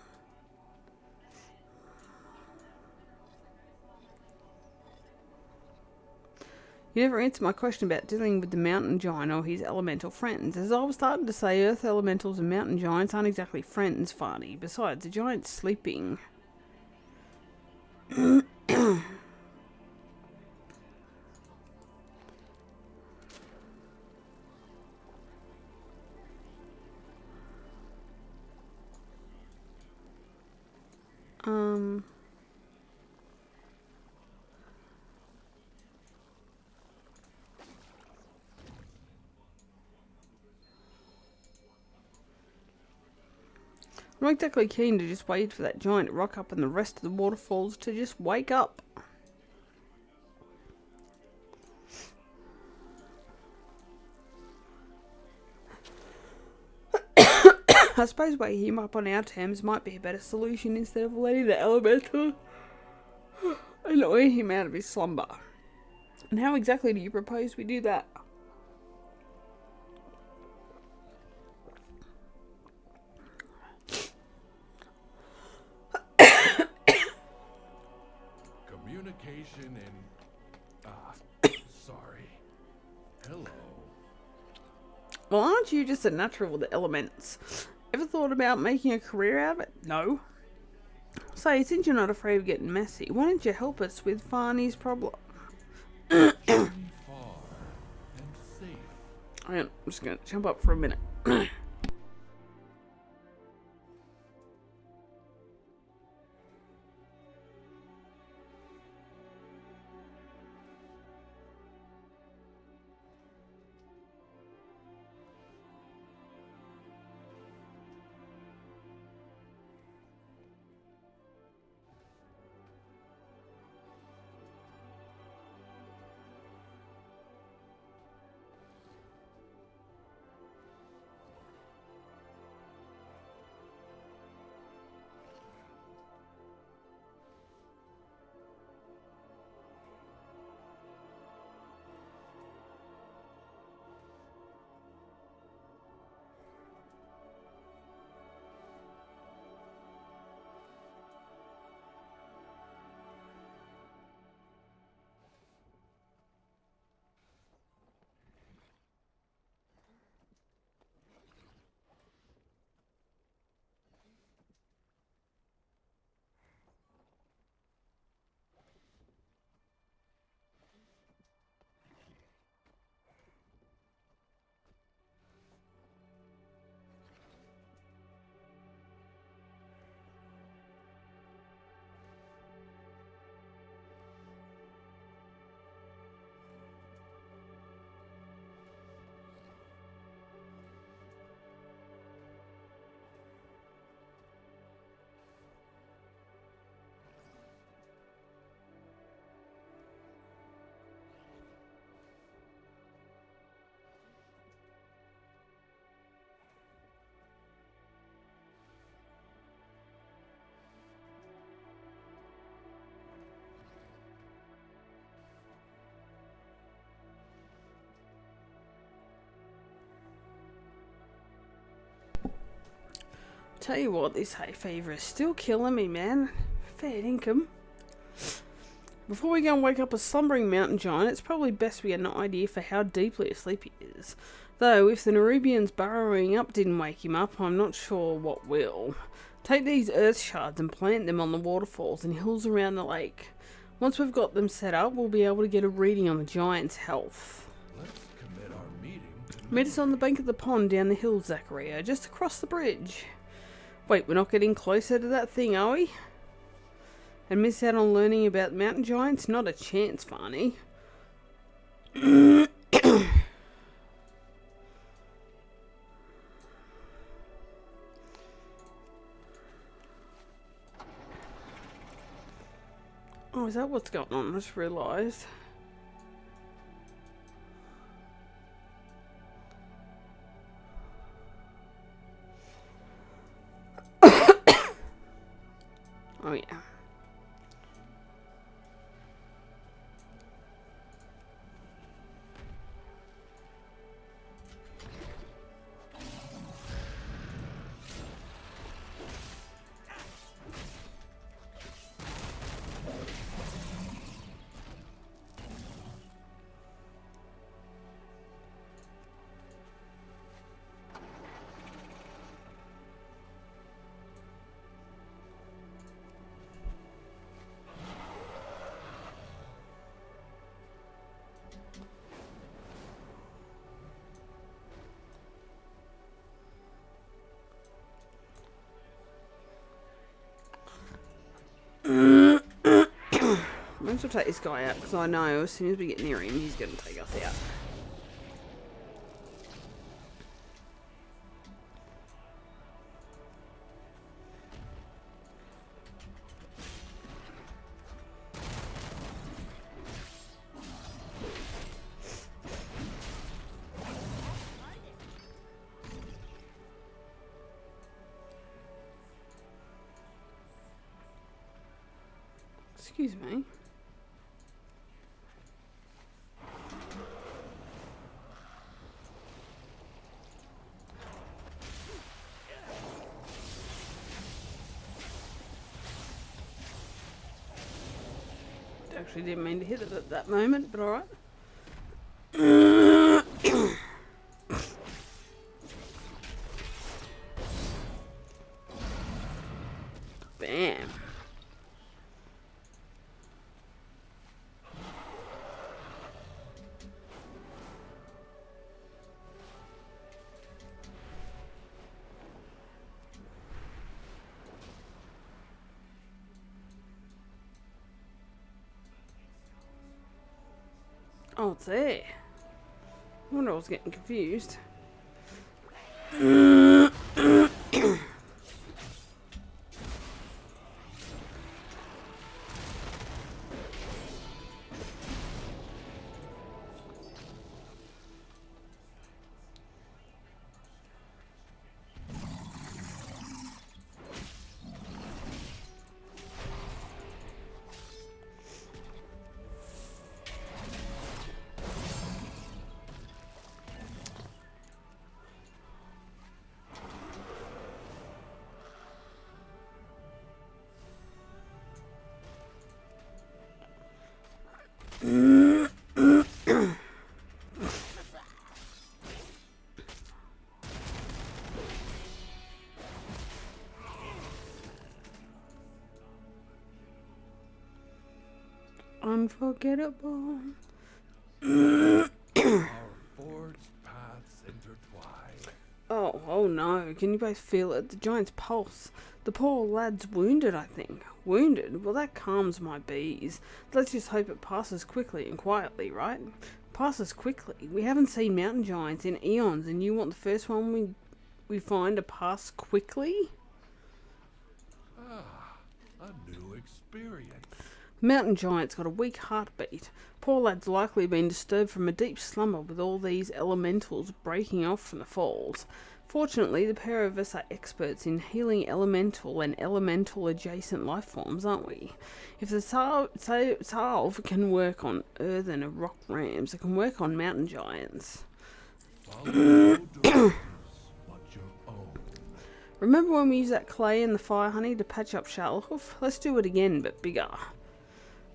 You never answered my question about dealing with the mountain giant or his elemental friends. As I was starting to say, earth elementals and mountain giants aren't exactly friends, Farney. Besides, the giant's sleeping. I'm not exactly keen to just wait for that giant to rock up and the rest of the waterfalls to just wake up. I suppose waking him up on our terms might be a better solution instead of letting the elemental annoy him out of his slumber. And how exactly do you propose we do that? Communication in... sorry. Hello. Well, aren't you just a natural with the elements? Ever thought about making a career out of it? No. Say, since you're not afraid of getting messy, why don't you help us with Farney's problem? Far and safe. I'm just going to jump up for a minute. Tell you what, this hay fever is still killing me, man. Fair income. Before we go and wake up a slumbering mountain giant, it's probably best we get an idea for how deeply asleep he is. Though, if the Nerubians burrowing up didn't wake him up, I'm not sure what will. Take these earth shards and plant them on the waterfalls and hills around the lake. Once we've got them set up, we'll be able to get a reading on the giant's health. Let's commit our meeting to Meet us on the bank of the pond down the hill, Zackaria, just across the bridge. Wait, we're not getting closer to that thing, are we? And miss out on learning about mountain giants? Not a chance, Farney. Oh, is that what's going on? I just realised. Oh, yeah. Might as well take this guy out, because I know as soon as we get near him, he's going to take us out. Excuse me. Actually didn't mean to hit it at that moment, but alright. Bam. Oh, it's there. I wonder I was getting confused. Unforgettable. our forged paths intertwine. Oh no. Can you both feel it? The giant's pulse. The poor lad's wounded, I think. Wounded? Well, that calms my bees. Let's just hope it passes quickly and quietly, right? Passes quickly. We haven't seen mountain giants in eons, and you want the first one we find to pass quickly? Ah, a new experience. Mountain giant's got a weak heartbeat. Poor lad's likely been disturbed from a deep slumber with all these elementals breaking off from the falls. Fortunately, the pair of us are experts in healing elemental and elemental adjacent life forms, aren't we? If the salve can work on earthen and rock rams, it can work on mountain giants. Follow no directions but your own. Remember when we used that clay and the fire honey to patch up Shalhoof? Let's do it again, but bigger.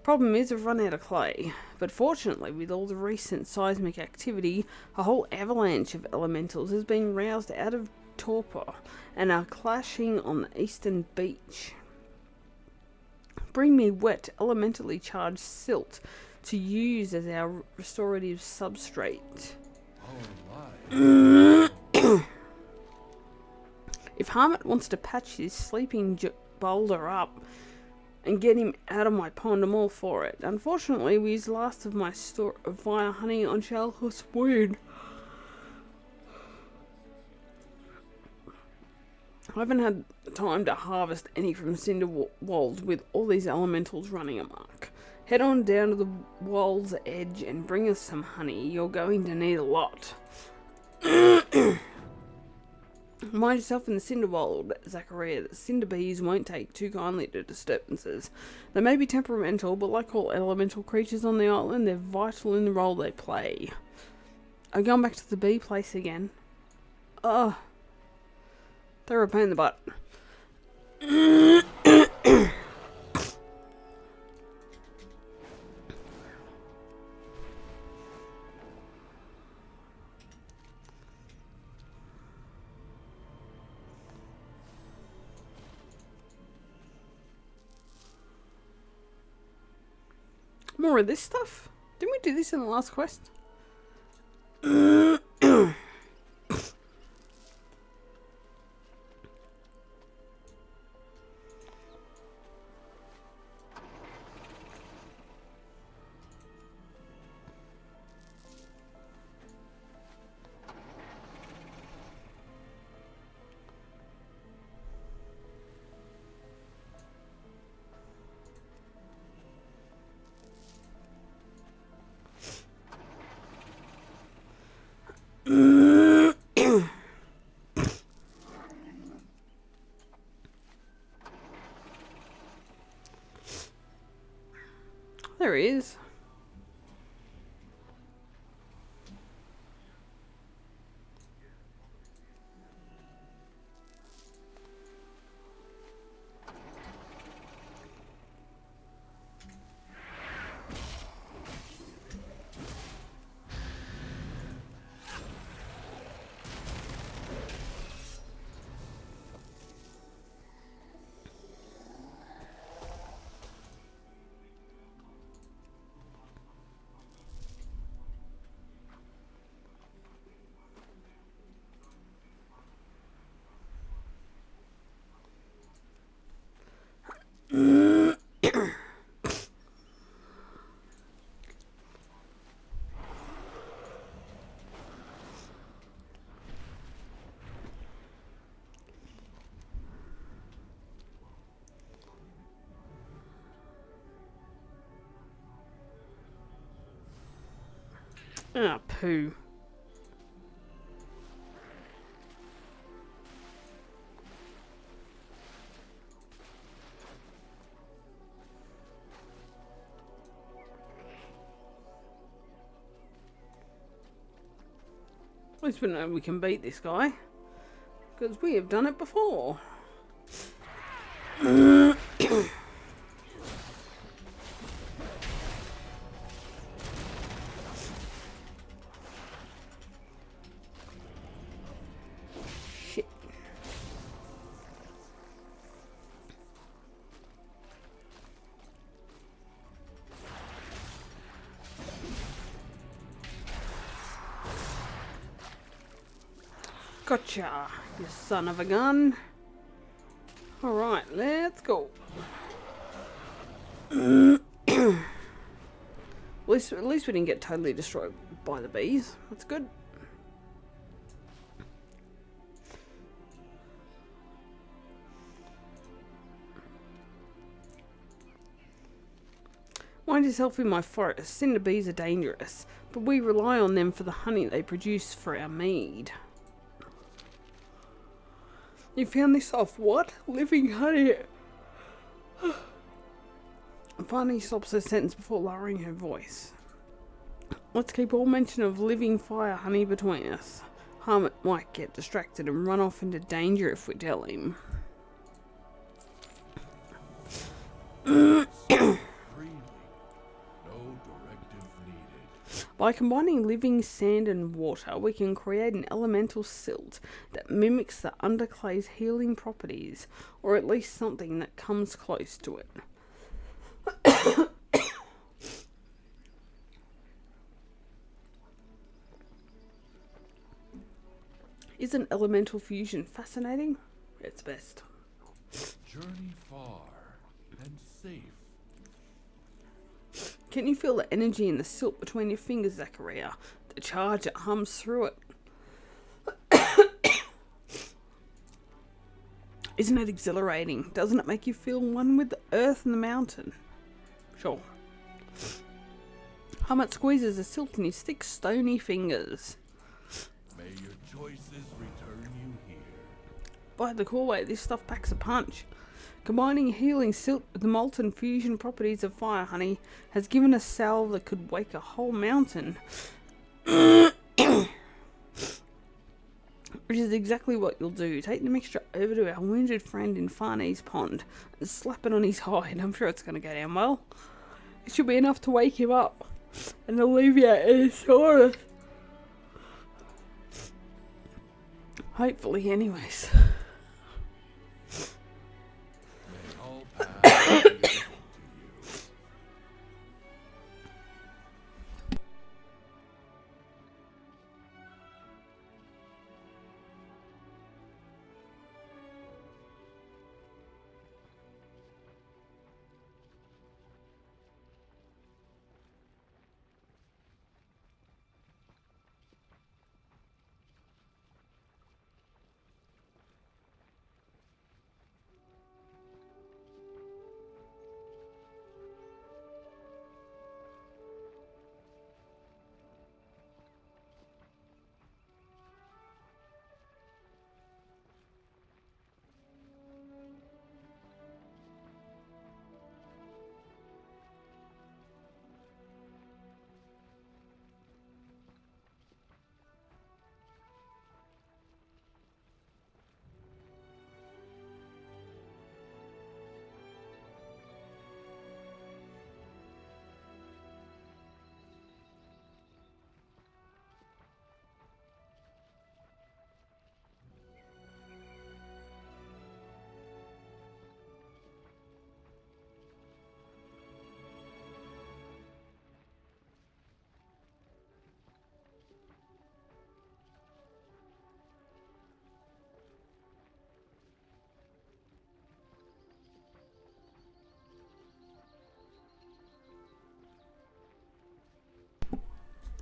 Problem is, I've run out of clay. But fortunately, with all the recent seismic activity, a whole avalanche of elementals has been roused out of torpor and are clashing on the eastern beach. Bring me wet, elementally charged silt to use as our restorative substrate. All right. If Harmit wants to patch his sleeping boulder up and get him out of my pond, I'm all for it. Unfortunately, we used the last of my store of fire honey on Shalhoof's wound. I haven't had time to harvest any from Cinderwald with all these elementals running amok. Head on down to the wall's edge and bring us some honey. You're going to need a lot. Mind yourself in the Cinderwald, Zackaria. The cinder bees won't take too kindly to disturbances. They may be temperamental, but like all elemental creatures on the island, they're vital in the role they play. I'm going back to the bee place again. Ugh. They're a pain in the butt. More of this stuff? Didn't we do this in the last quest? There he is. Ah, poo. At least we know we can beat this guy, because we have done it before. Shit. Gotcha, you son of a gun. Alright, let's go. At least we didn't get totally destroyed by the bees. That's good. Mind yourself in my forest. Cinder bees are dangerous, but we rely on them for the honey they produce for our mead. You found this off what? Living honey. Finally stops her sentence before lowering her voice. Let's keep all mention of living fire honey between us. Hermit might get distracted and run off into danger if we tell him. Freely. No directive needed. By combining living sand and water, we can create an elemental silt that mimics the underclay's healing properties, or at least something that comes close to it. Isn't elemental fusion fascinating? It's best. Journey far and safe. Can you feel the energy in the silt between your fingers, Zackaria? The charge that hums through it. Isn't it exhilarating? Doesn't it make you feel one with the earth and the mountain? Sure. Hermit squeezes the silt in his thick, stony fingers. May your choices return you here. By the core, this stuff packs a punch. Combining healing silt with the molten fusion properties of fire honey has given us salve that could wake a whole mountain. Which is exactly what you'll do. Take the mixture over to our wounded friend in Farney's pond and slap it on his hide. I'm sure it's going to go down well. It should be enough to wake him up and alleviate his soreness. Hopefully, anyways. May all paths be open to you.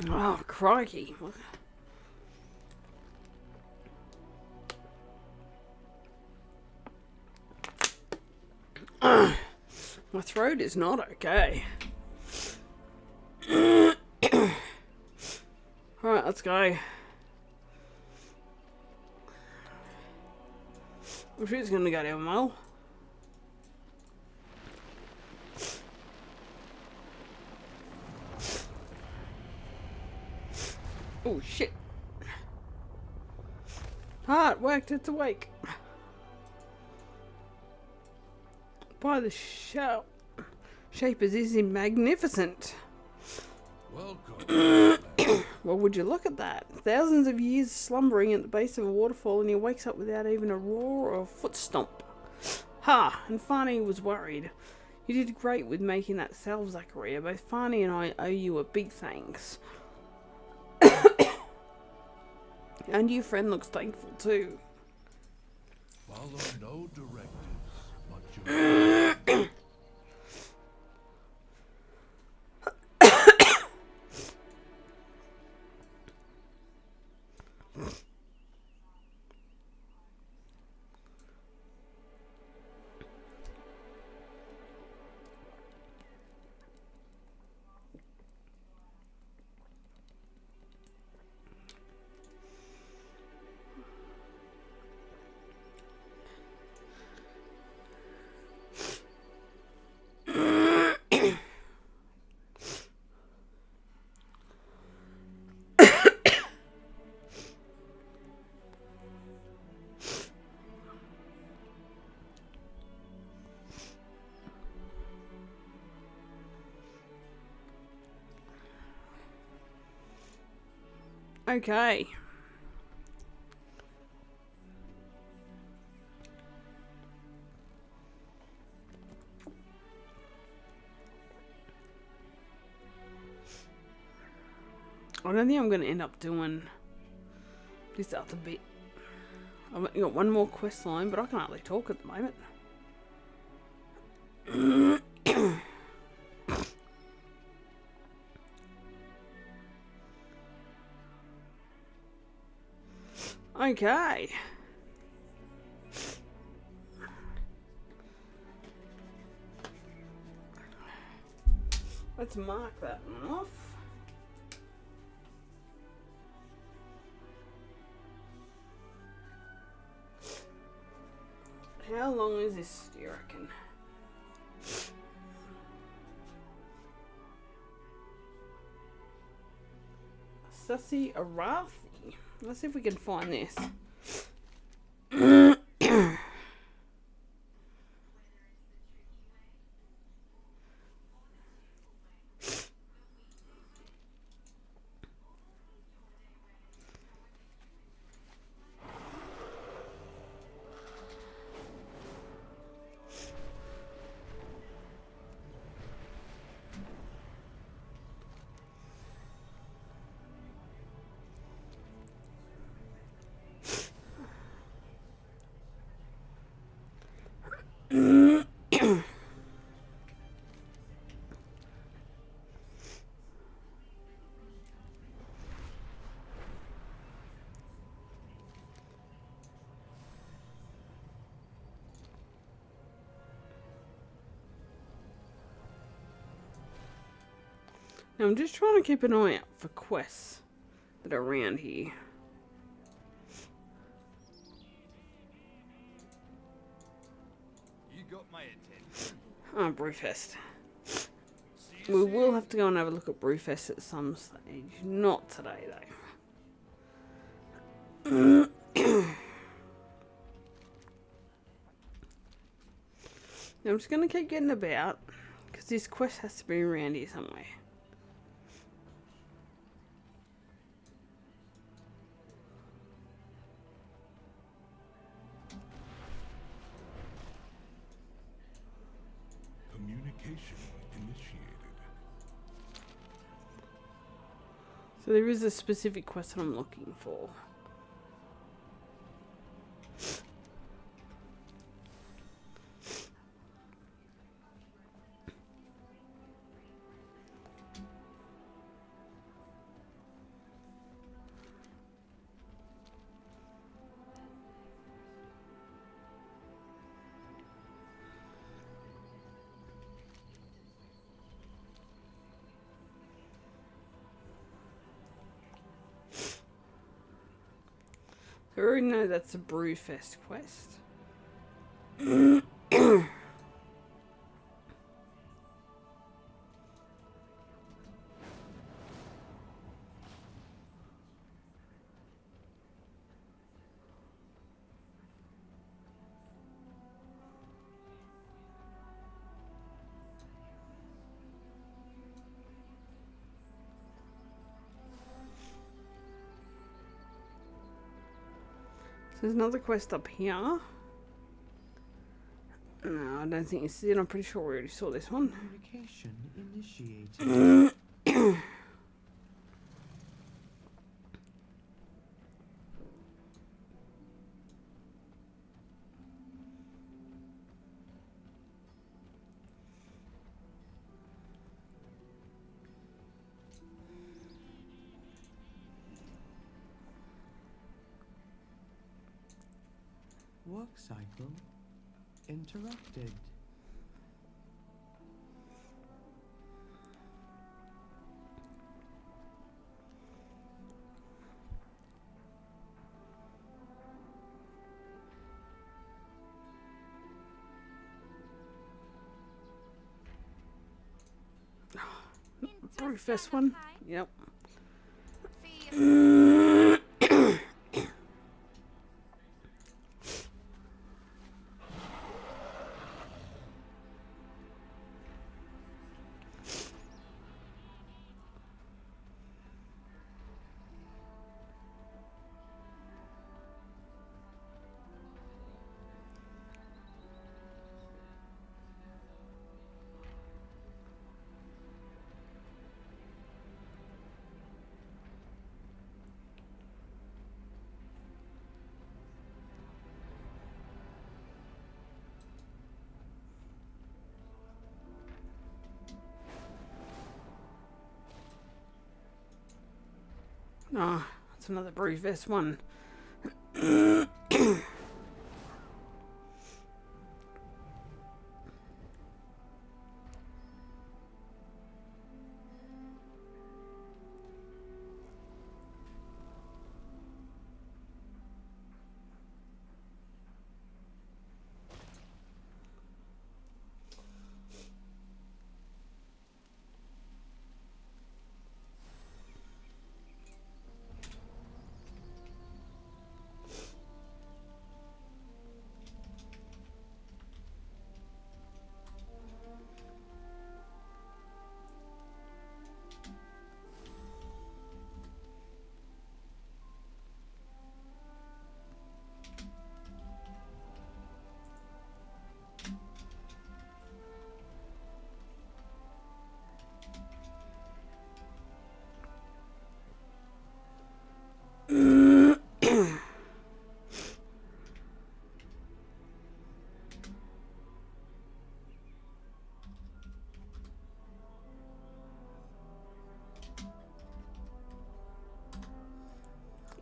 Oh, crikey. My throat is not okay. Alright, let's go. I'm sure it's going to go down well. Oh shit. Ah, it worked, it's awake. By the shape is magnificent. Welcome. Well, would you look at that? Thousands of years slumbering at the base of a waterfall and he wakes up without even a roar or a foot stomp. Ha! And Farney was worried. You did great with making that salve, Zackaria. Both Farney and I owe you a big thanks. And your friend looks thankful too. Follow no directives, but your Okay. I don't think I'm going to end up doing this other bit. I've only got one more quest line, but I can hardly talk at the moment. Okay. Let's mark that one off. How long is this, do you reckon? Sussy Arathi. Let's see if we can find this. Now I'm just trying to keep an eye out for quests that are around here. You got my attention. Oh, Brewfest. We will have to go and have a look at Brewfest at some stage. Not today, though. Now, I'm just going to keep getting about, because this quest has to be around here somewhere. Communication initiated. So there is a specific quest that I'm looking for. I already know that's a Brewfest quest. There's another quest up here. No, I don't think it's it. I'm pretty sure we already saw this one. Communication initiated. Work cycle interrupted. Brewfest one. Yep. Oh, that's another Brew Vest one.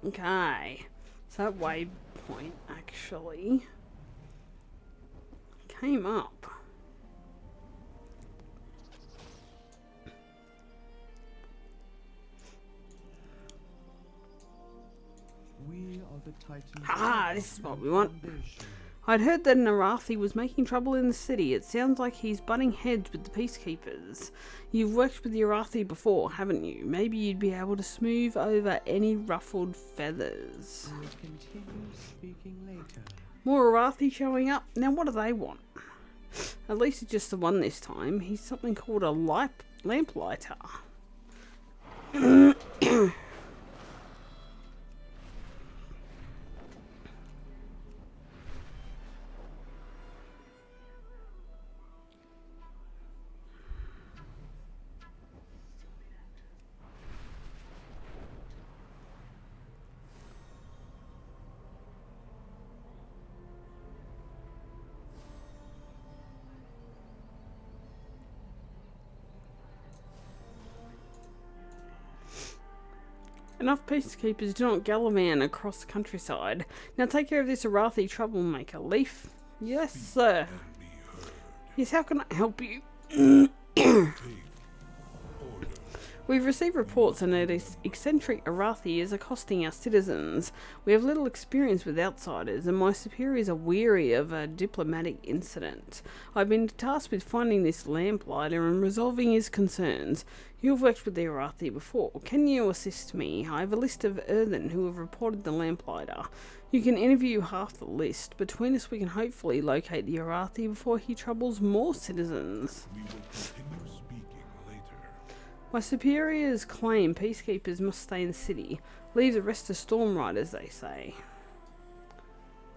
Okay, so that waypoint actually came up. We are the Titans. Ah, this is what we want. Foundation. I'd heard that an Arathi was making trouble in the city. It sounds like he's butting heads with the peacekeepers. You've worked with the Arathi before, haven't you? Maybe you'd be able to smooth over any ruffled feathers. We'll continue speaking later. More Arathi showing up? Now what do they want? At least it's just the one this time. He's something called a lamplighter. Enough peacekeepers do not gallivant across the countryside. Now take care of this Arathi troublemaker. Leaf? Yes, sir. And be heard. Yes, how can I help you? Take order. We've received reports that this eccentric Arathi is accosting our citizens. We have little experience with outsiders, and my superiors are weary of a diplomatic incident. I've been tasked with finding this lamplighter and resolving his concerns. You've worked with the Arathi before. Can you assist me? I have a list of earthen who have reported the lamplighter. You can interview half the list. Between us we can hopefully locate the Arathi before he troubles more citizens. We will continue speaking later. My superiors claim peacekeepers must stay in the city. Leave the rest to storm riders, they say.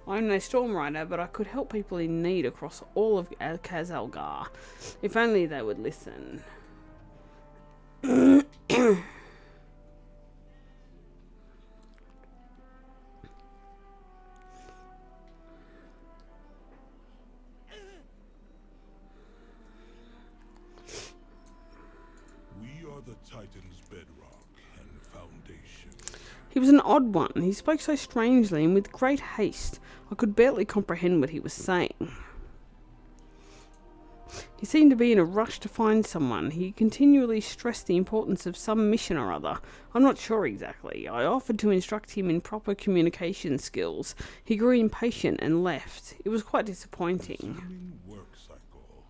I'm no storm rider, but I could help people in need across all of Kazalgar. If only they would listen. We are the Titan's bedrock and foundation. He was an odd one. He spoke so strangely and with great haste. I could barely comprehend what he was saying. He seemed to be in a rush to find someone. He continually stressed the importance of some mission or other. I'm not sure exactly. I offered to instruct him in proper communication skills. He grew impatient and left. It was quite disappointing. Resuming work cycle.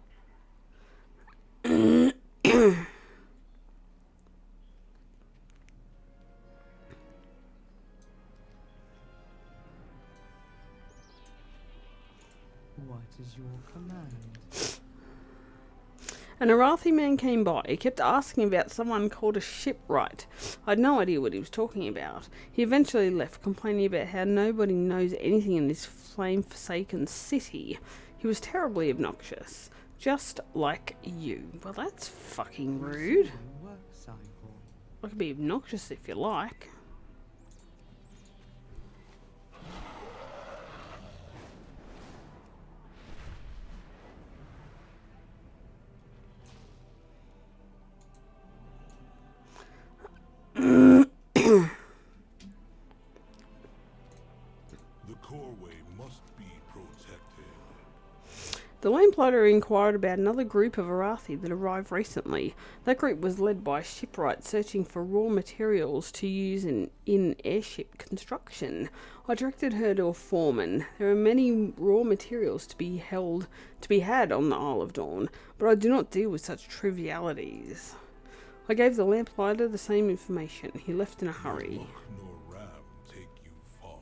What is your command? An Arathi man came by. He kept asking about someone called a shipwright. I had no idea what he was talking about. He eventually left, complaining about how nobody knows anything in this flame-forsaken city. He was terribly obnoxious. Just like you. Well, that's fucking rude. Resuming work cycle. I could be obnoxious if you like. The lamplighter inquired about another group of Arathi that arrived recently. That group was led by a shipwright searching for raw materials to use in airship construction. I directed her to a foreman. There are many raw materials to be had on the Isle of Dawn, but I do not deal with such trivialities. I gave the lamplighter the same information. He left in a hurry. Look nor ram take you far.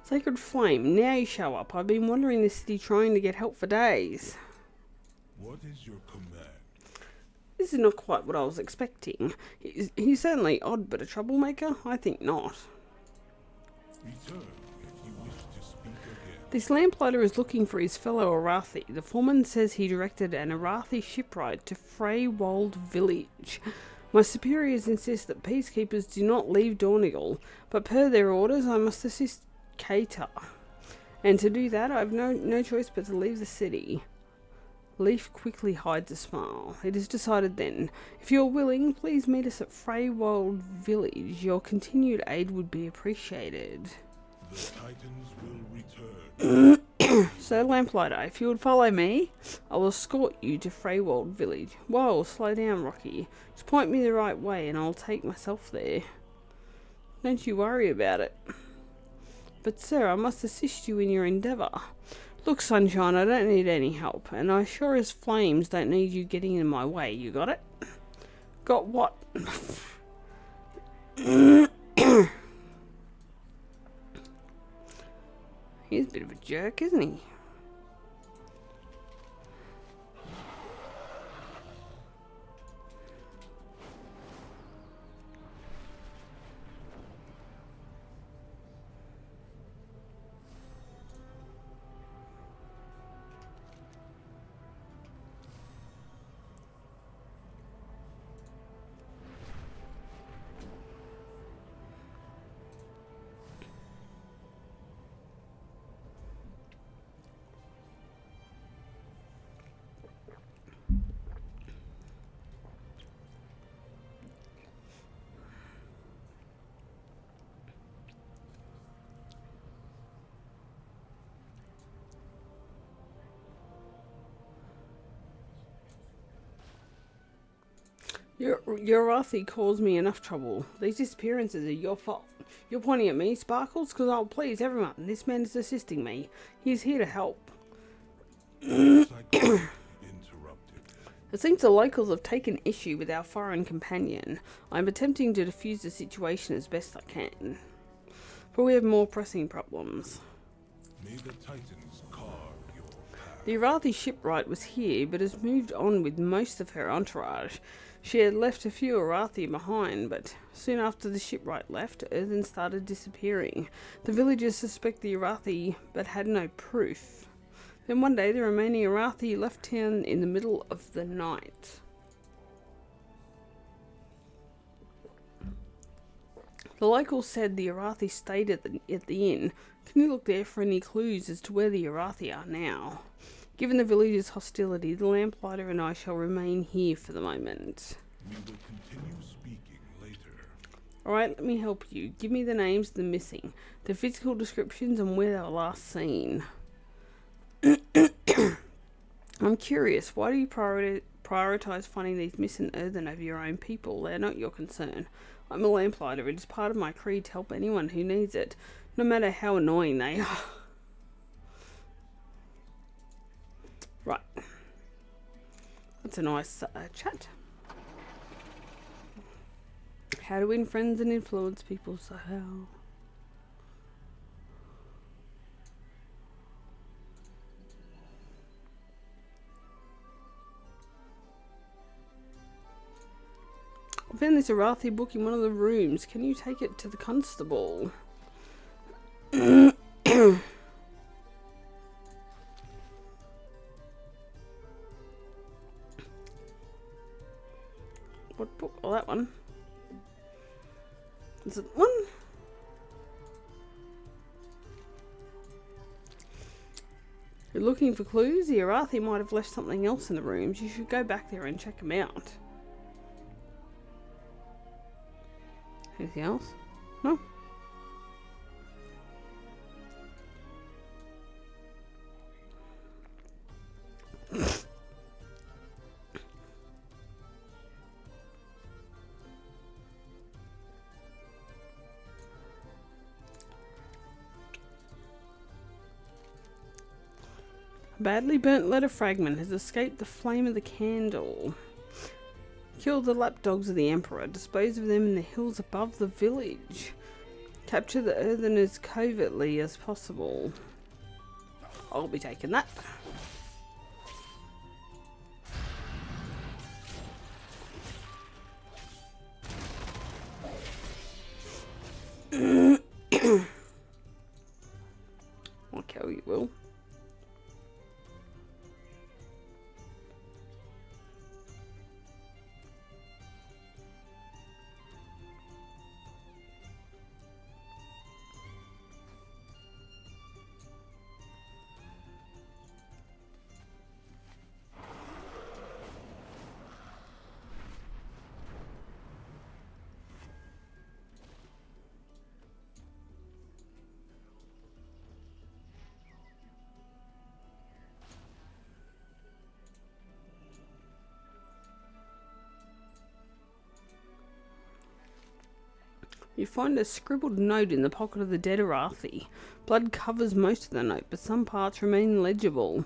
Sacred Flame, now you show up. I've been wandering the city trying to get help for days. What is your command? This is not quite what I was expecting. He's certainly odd, but a troublemaker? I think not. Return if you wish to speak again. This lamplighter is looking for his fellow Arathi. The foreman says he directed an Arathi shipwright to Freywold village. My superiors insist that peacekeepers do not leave Dornigal, but per their orders I must assist Kater. And to do that I have no choice but to leave the city. Leaf quickly hides a smile. It is decided then. If you are willing, please meet us at Freywold village. Your continued aid would be appreciated. The Titans will return. Sir Lamplighter, if you would follow me, I will escort you to Freywold village. Whoa, slow down, Rocky. Just point me the right way and I'll take myself there. Don't you worry about it. But sir, I must assist you in your endeavour. Look, Sunshine, I don't need any help, and I sure as flames don't need you getting in my way. You got it? Got what? He's a bit of a jerk, isn't he? Your Arathi caused me enough trouble. These disappearances are your fault. You're pointing at me, Sparkles, because I'll please everyone. This man is assisting me. He's here to help. Interrupted. It seems the locals have taken issue with our foreign companion. I'm attempting to defuse the situation as best I can. But we have more pressing problems. May the Titans carve your path. The Arathi shipwright was here, but has moved on with most of her entourage. She had left a few Arathi behind, but soon after the shipwright left, Earthen started disappearing. The villagers suspect the Arathi, but had no proof. Then one day, the remaining Arathi left town in the middle of the night. The locals said the Arathi stayed at the inn. Can you look there for any clues as to where the Arathi are now? Given the villagers' hostility, the Lamplighter and I shall remain here for the moment. We will continue speaking later. Alright, let me help you. Give me the names of the missing, the physical descriptions and where they were last seen. I'm curious, why do you prioritize finding these missing Earthen over your own people? They are not your concern. I'm a Lamplighter. It is part of my creed to help anyone who needs it, no matter how annoying they are. Right. That's a nice chat. How to win friends and influence people, so how? found this Arathi book in one of the rooms. Can you take it to the constable? What book? Oh, that one. Is it one? You're looking for clues? The Arathi might have left something else in the rooms. You should go back there and check them out. Anything else? No? A badly burnt letter fragment has escaped the flame of the candle. Kill the lapdogs of the Emperor. Dispose of them in the hills above the village. Capture the earthen as covertly as possible. I'll be taking that. I'll kill you, Will. You find a scribbled note in the pocket of the dead Arathi. Blood covers most of the note, but some parts remain legible.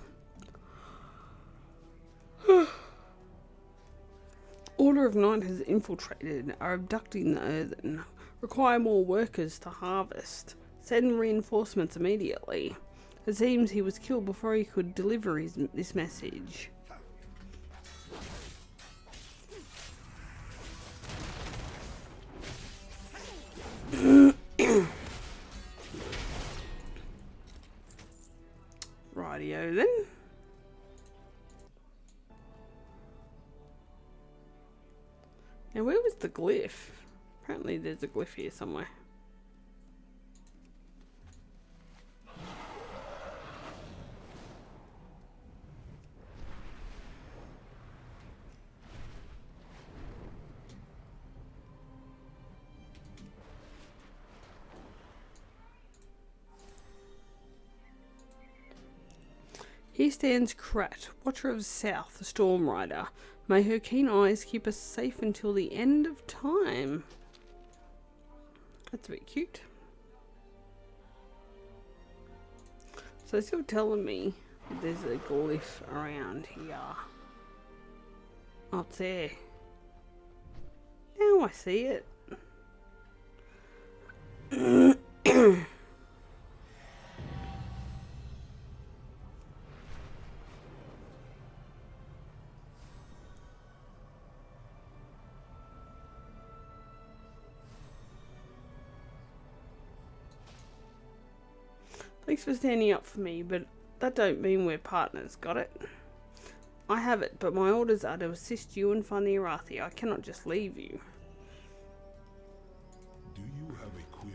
Order of Night has infiltrated and are abducting the earthen. Require more workers to harvest. Send reinforcements immediately. It seems he was killed before he could deliver this message. Rightio then. Now where was the glyph? Apparently there's a glyph here somewhere. Here stands Krat, Watcher of the South, the Storm Rider. May her keen eyes keep us safe until the end of time. That's a bit cute. So it's still telling me there's a glyph around here. Oh, it's there. Now I see it. Thanks for standing up for me, but that don't mean we're partners, got it? I have it, but my orders are to assist you and find the Arathi. I cannot just leave you. Do you have a query?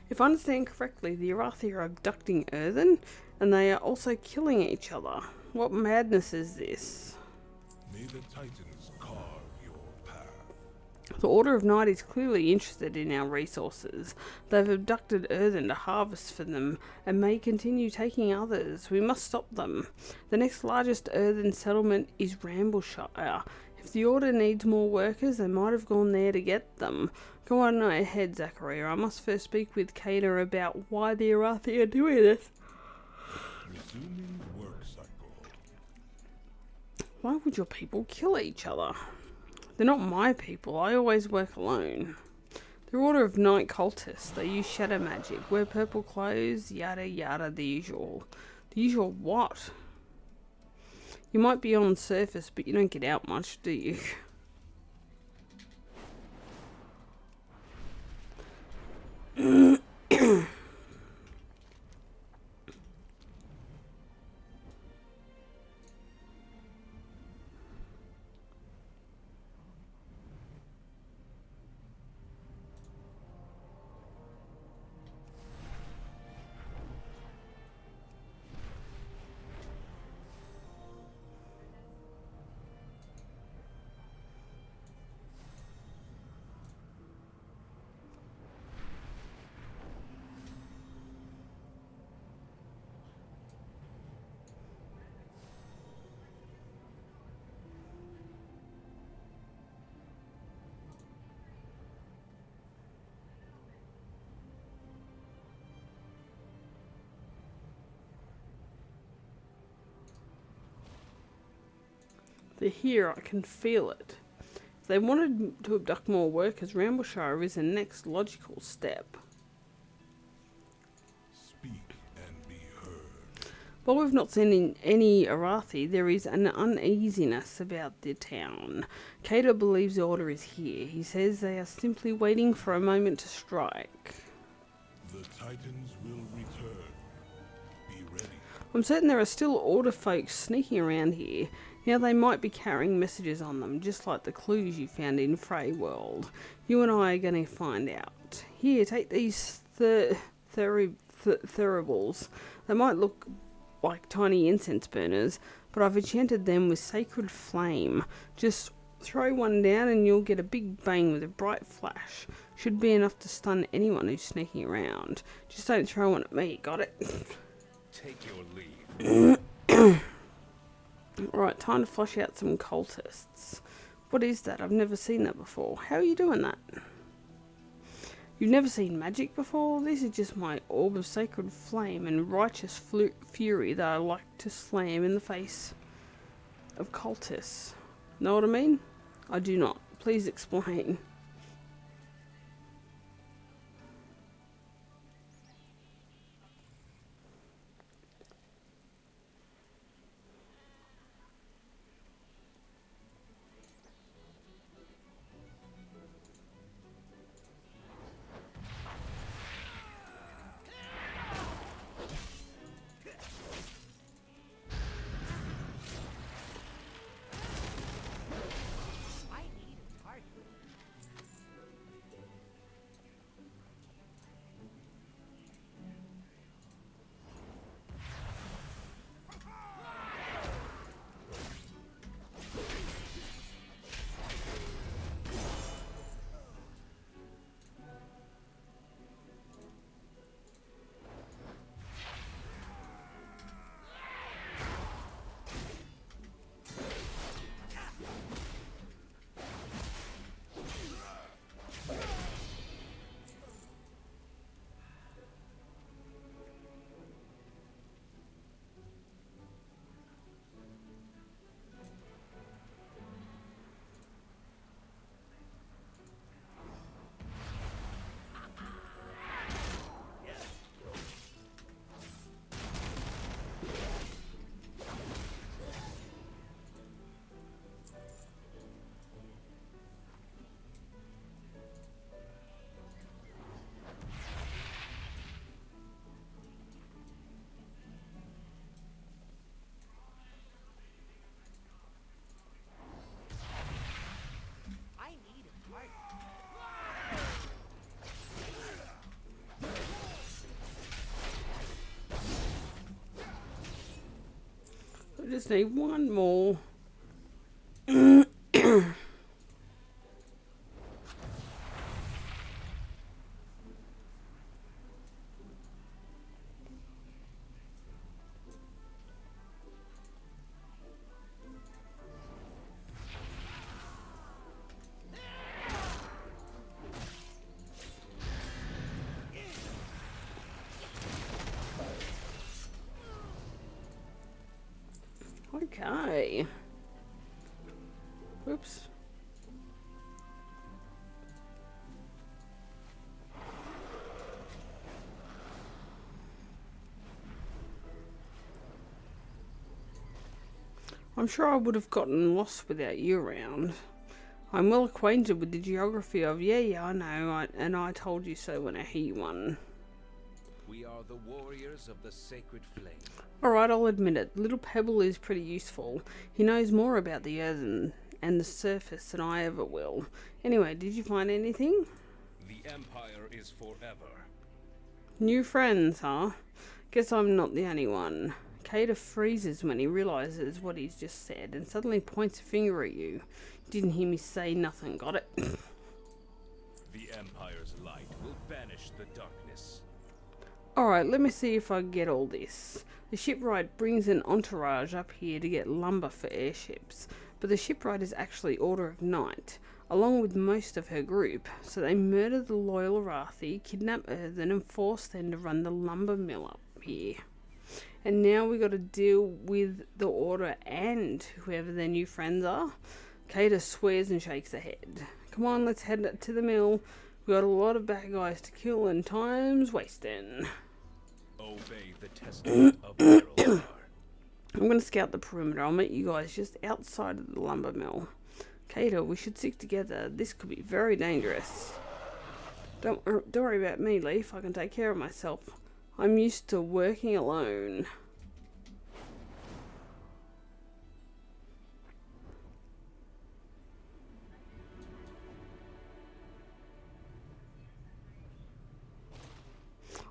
If I understand correctly, the Arathi are abducting earthen, and they are also killing each other. What madness is this? May the Titans carve your path. The Order of Night is clearly interested in our resources. They've abducted earthen to harvest for them and may continue taking others. We must stop them. The next largest earthen settlement is Rambleshire. If the Order needs more workers, they might have gone there to get them. Go on ahead, Zackaria. I must first speak with Kana about why the Arathi are doing this. Resuming work cycle. Why would your people kill each other? They're not my people. I always work alone. They're Order of Night cultists. They use shadow magic, wear purple clothes, yada yada, the usual. The usual what? You might be on the surface, but you don't get out much, do you? They're here, I can feel it. If they wanted to abduct more workers, Rambleshire is the next logical step. Speak and be heard. While we've not seen any Arathi, there is an uneasiness about the town. Cato believes the order is here. He says they are simply waiting for a moment to strike. The Titans will return. Be ready. I'm certain there are still order folks sneaking around here. Now they might be carrying messages on them, just like the clues you found in Frey World. You and I are going to find out. Here, take these thuribles. They might look like tiny incense burners, but I've enchanted them with sacred flame. Just throw one down and you'll get a big bang with a bright flash. Should be enough to stun anyone who's sneaking around. Just don't throw one at me, got it? Take your leave. Right, time to flush out some cultists. What is that? I've never seen that before. How are you doing that? You've never seen magic before? This is just my orb of sacred flame and righteous fury that I like to slam in the face of cultists. Know what I mean? I do not. Please explain. I need a target. I need a target. I just need one more. Okay. Whoops. I'm sure I would have gotten lost without you around. I'm well acquainted with the geography of... Yeah, I know, and I told you so when I hear you one. We are the warriors of the sacred flame. Alright, I'll admit it. Little Pebble is pretty useful. He knows more about the earth and the surface than I ever will. Anyway, did you find anything? The Empire is forever. New friends, huh? Guess I'm not the only one. Cater freezes when he realizes what he's just said and suddenly points a finger at you. Didn't hear me say nothing, got it? The Empire's light will banish the darkness. Alright, let me see if I get all this. The shipwright brings an entourage up here to get lumber for airships, but the shipwright is actually Order of Night, along with most of her group, so they murder the loyal Arathi, kidnap Earthen, and force them to run the lumber mill up here. And now we got to deal with the Order and whoever their new friends are. Kato swears and shakes her head. Come on, let's head to the mill. We got a lot of bad guys to kill and time's wasting. Obey the testament of Errol. I'm going to scout the perimeter. I'll meet you guys just outside of the lumber mill. Kato, we should stick together. This could be very dangerous. Don't worry about me, Leaf. I can take care of myself. I'm used to working alone.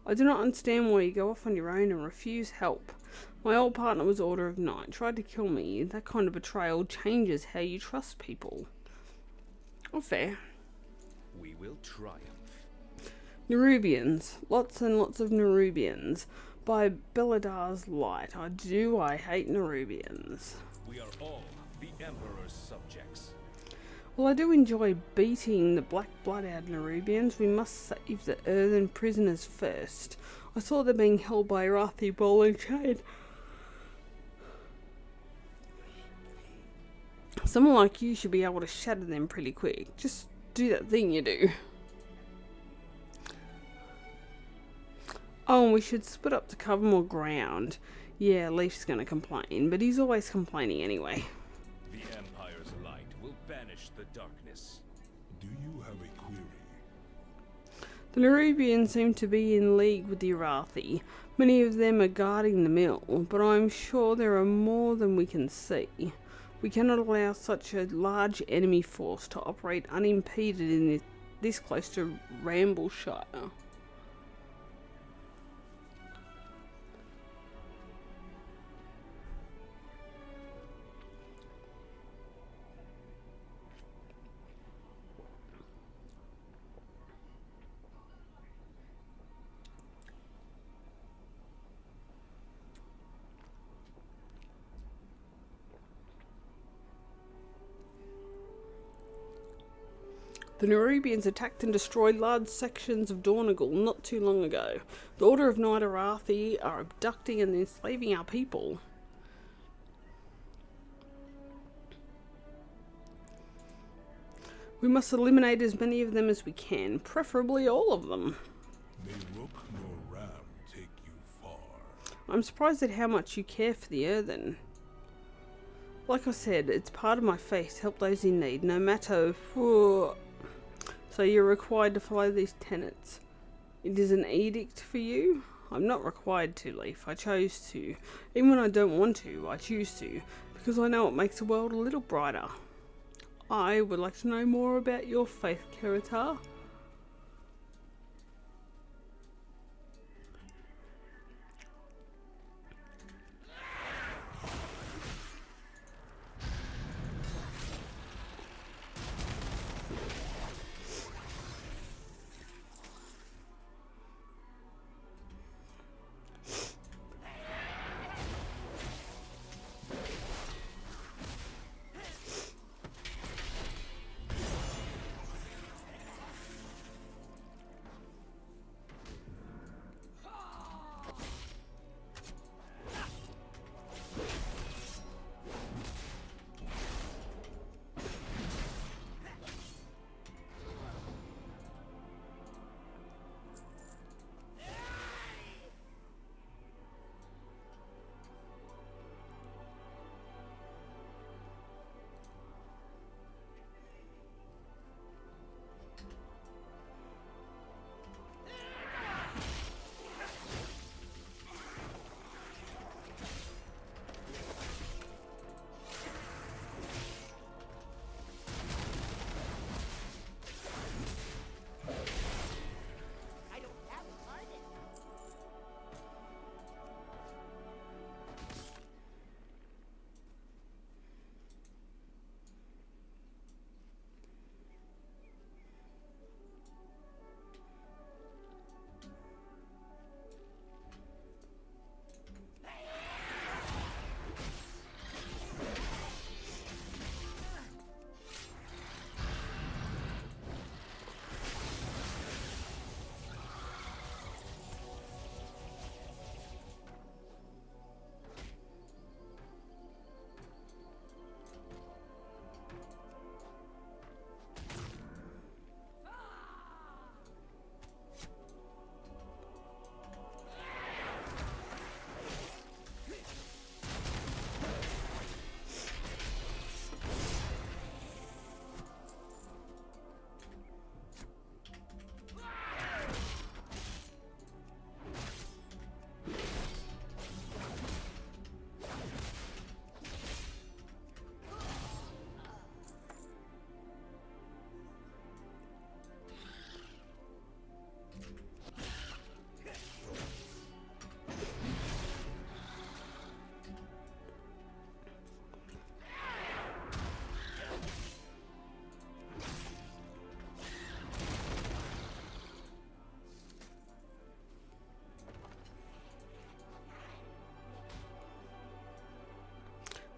I do not understand why you go off on your own and refuse help. My old partner was Order of Night, tried to kill me. That kind of betrayal changes how you trust people. Oh, fair. We will triumph. Nerubians. Lots and lots of Nerubians. By Beladar's light. I hate Nerubians. We are all the Emperor's subjects. While I do enjoy beating the black blood out of Nerubians, we must save the earthen prisoners first. I saw them being held by Arathi ball and chain. Someone like you should be able to shatter them pretty quick. Just do that thing you do. Oh, and we should split up to cover more ground. Yeah, Leaf's gonna complain, but he's always complaining anyway. The Empire's light will banish the darkness. Do you have a query? The Nerubians seem to be in league with the Arathi. Many of them are guarding the mill, but I'm sure there are more than we can see. We cannot allow such a large enemy force to operate unimpeded in this close to Rambleshire. The Nerubians attacked and destroyed large sections of Dornagal not too long ago. The Order of Night Arathi are abducting and enslaving our people. We must eliminate as many of them as we can, preferably all of them. May Rook nor Ram take you far. I'm surprised at how much you care for the earthen. Like I said, it's part of my faith to help those in need, no matter... So you're required to follow these tenets. It is an edict for you? I'm not required to, Leaf. I chose to. Even when I don't want to, I choose to. Because I know it makes the world a little brighter. I would like to know more about your faith, Keratar.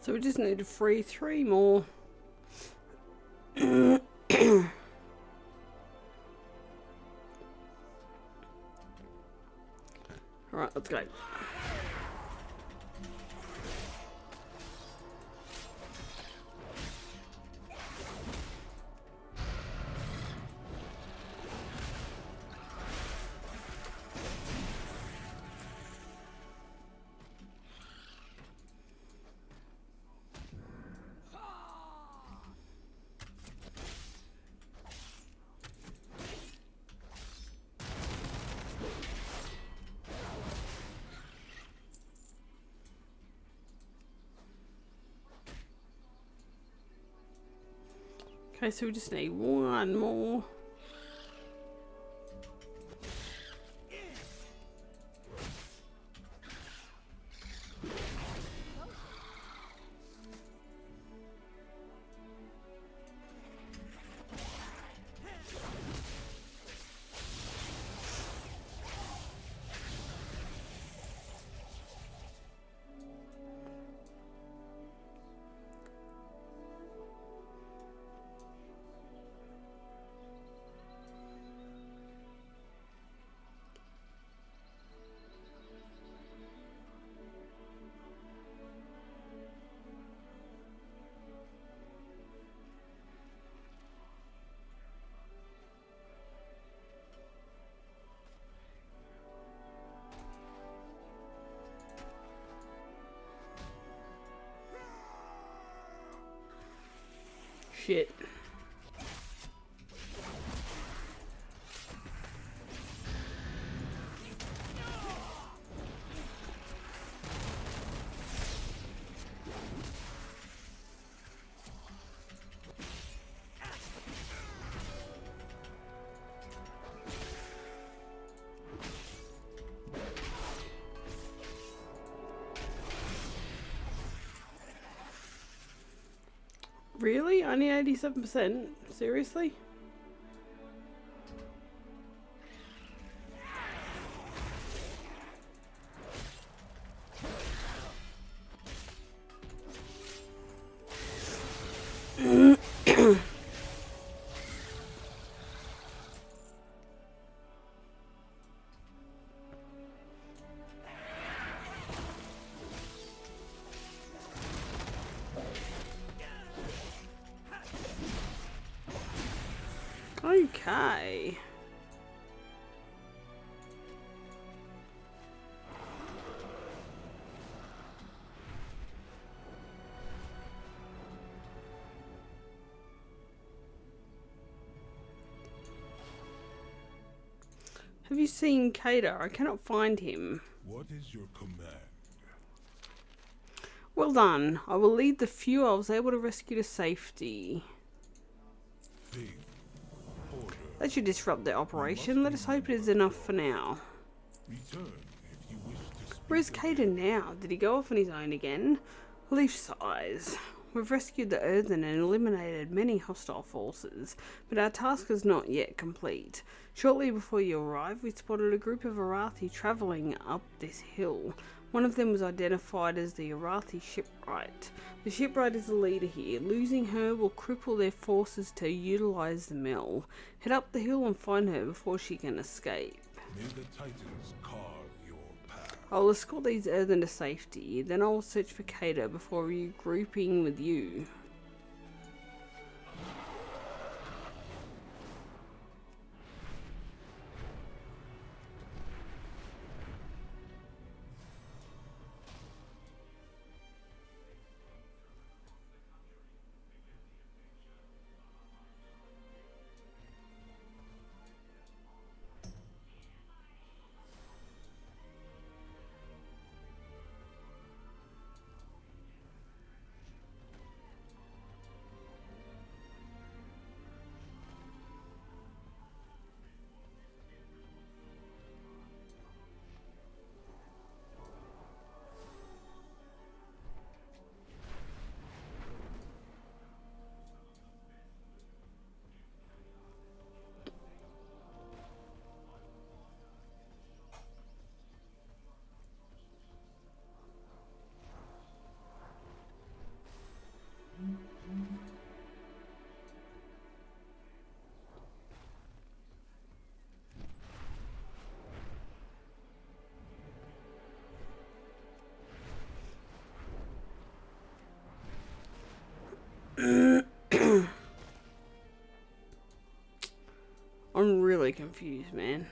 So we just need to free 3 more. Alright, let's go. Okay, so we just need 1 more. Shit. Really? Only 87%? Seriously? Okay. Have you seen Kato? I cannot find him. What is your command? Well done. I will lead the few I was able to rescue to safety. Thing. Order. That should disrupt their operation. Let us hope it is enough for now. Return if you wish to speak. Where's Kaden now? Did he go off on his own again? Leaf sighs. We've rescued the Earthen and eliminated many hostile forces, but our task is not yet complete. Shortly before you arrived, we spotted a group of Arathi travelling up this hill. One of them was identified as the Arathi shipwright. The shipwright is the leader here. Losing her will cripple their forces to utilise the mill. Head up the hill and find her before she can escape. May the Titans carve your path. I'll escort these Earthen to safety, then I'll search for Kato before regrouping with you. confused, man.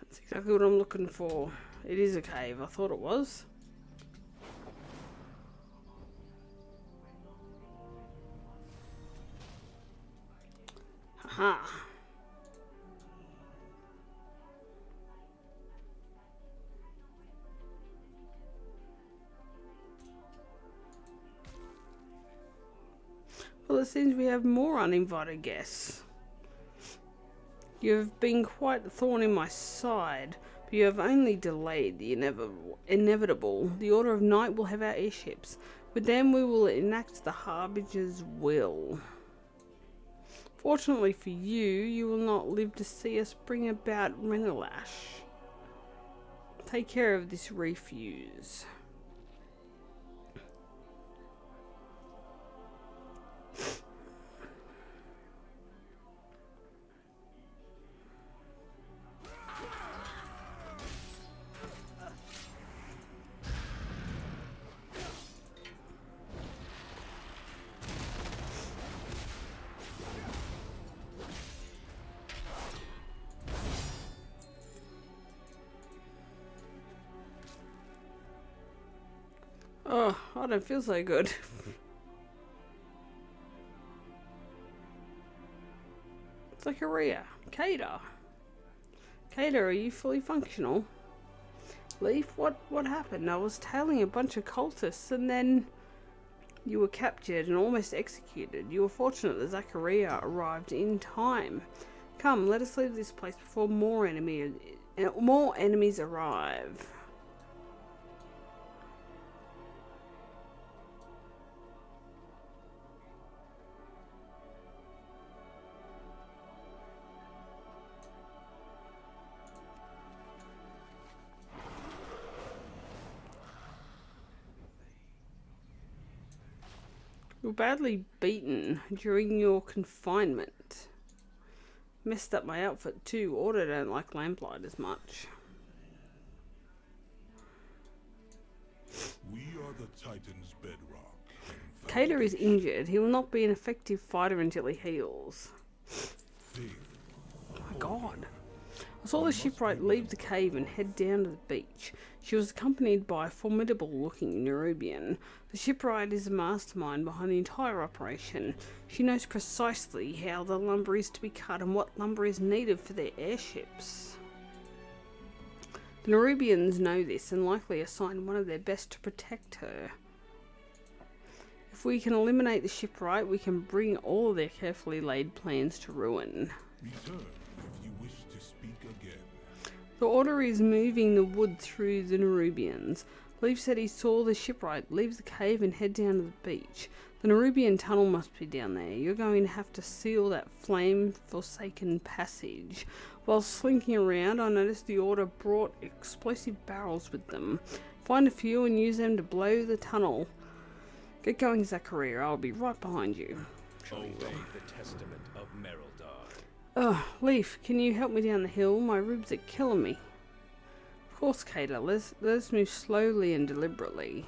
That's exactly what I'm looking for. It is a cave. I thought it was. Haha. Well, it seems we have more uninvited guests. You have been quite a thorn in my side, but you have only delayed the inevitable. The Order of Night will have our airships. With them we will enact the Harbinger's will. Fortunately for you, you will not live to see us bring about Renelash. Take care of this refuse. Oh, I don't feel so good. Zackaria, Kader. Kader, are you fully functional? Leaf, what happened? I was tailing a bunch of cultists and then you were captured and almost executed. You were fortunate that Zackaria arrived in time. Come, let us leave this place before more enemies arrive. You were badly beaten during your confinement. Messed up my outfit too. Order don't like lamplight as much. We are the Titan's bedrock. Kader is injured. He will not be an effective fighter until he heals. Faith. Oh my god. I saw the shipwright leave the cave and head down to the beach. She was accompanied by a formidable-looking Nerubian. The shipwright is the mastermind behind the entire operation. She knows precisely how the lumber is to be cut and what lumber is needed for their airships. The Nerubians know this and likely assign one of their best to protect her. If we can eliminate the shipwright, we can bring all of their carefully laid plans to ruin. Return if you wish to speak again. The Order is moving the wood through the Nerubians. Leaf said he saw the shipwright leave the cave and head down to the beach. The Nerubian tunnel must be down there. You're going to have to seal that flame-forsaken passage. While slinking around, I noticed the Order brought explosive barrels with them. Find a few and use them to blow the tunnel. Get going, Zackaria. I'll be right behind you. Obey the testament of Merildar. Oh, Leaf, can you help me down the hill? My ribs are killing me. Of course, Kader. Let's move slowly and deliberately.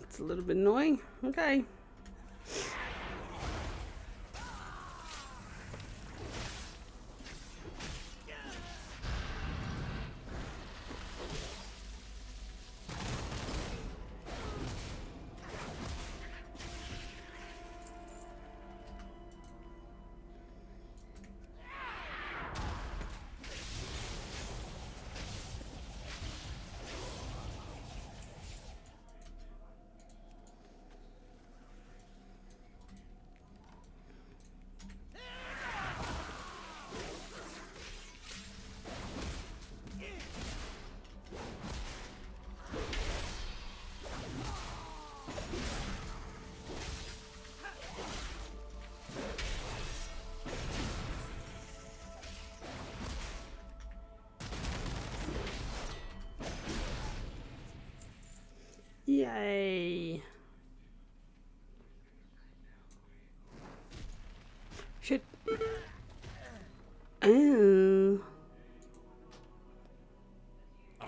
It's a little bit annoying. Okay. Yay. Shit. Oh.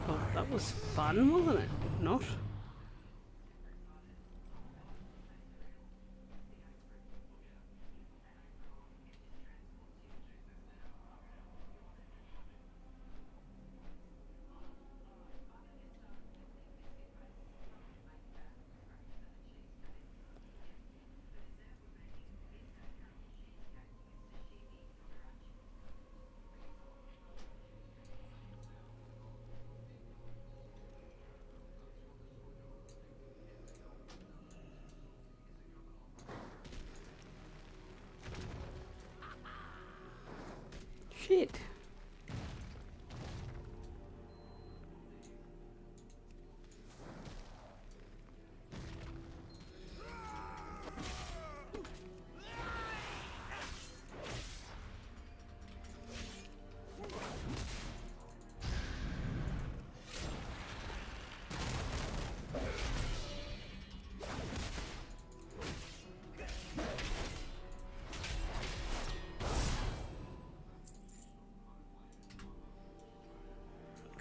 Well, that was fun, wasn't it? Not? Shit.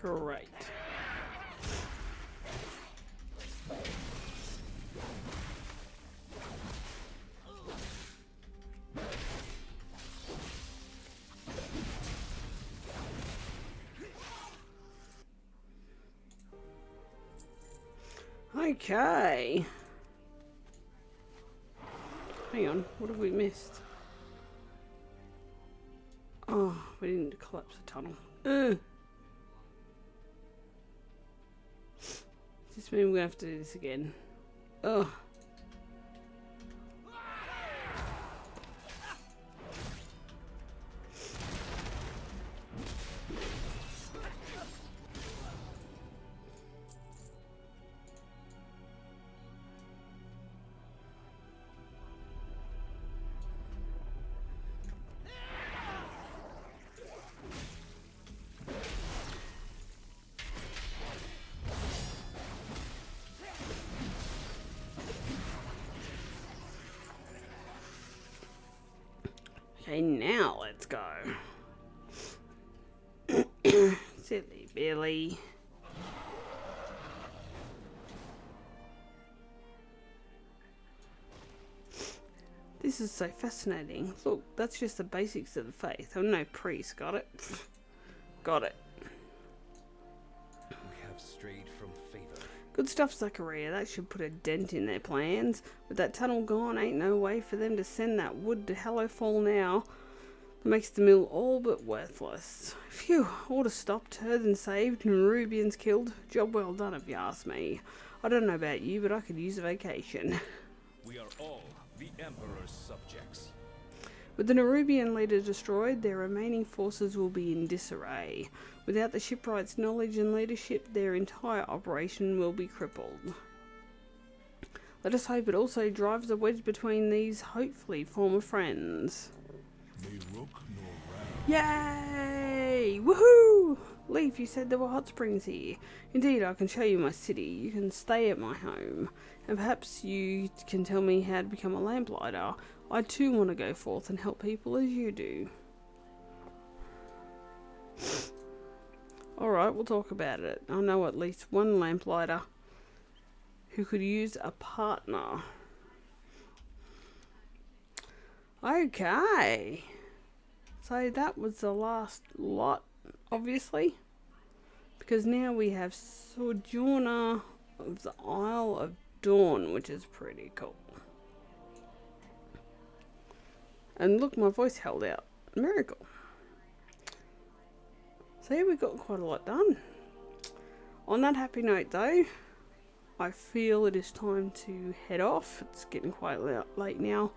Great. Okay. Hang on, what have we missed? Oh, we didn't collapse the tunnel. Does this mean we're gonna have to do this again? Ugh. Okay, now let's go. Silly Billy. This is so fascinating. Look, that's just the basics of the faith. I'm no priest, got it? Got it. We have strayed from favor. Good stuff, Zackaria. That should put a dent in their plans. With that tunnel gone, ain't no way for them to send that wood to Hallowfall now. That makes the mill all but worthless. Phew, order stopped, Earthen saved, and Nerubians killed. Job well done if you ask me. I don't know about you, but I could use a vacation. We are all the Emperor's subjects. With the Nerubian leader destroyed, their remaining forces will be in disarray. Without the shipwright's knowledge and leadership, their entire operation will be crippled. Let us hope it also drives a wedge between these hopefully former friends. Yay! Woohoo! Leaf, you said there were hot springs here. Indeed, I can show you my city. You can stay at my home. And perhaps you can tell me how to become a lamplighter. I too want to go forth and help people as you do. Alright, we'll talk about it. I know at least one lamplighter who could use a partner. Okay. So that was the last lot, obviously. Because now we have Sojourner of the Isle of Dawn, which is pretty cool. And look, my voice held out. Miracle. So yeah, we got quite a lot done. On that happy note though, I feel it is time to head off. It's getting quite late now.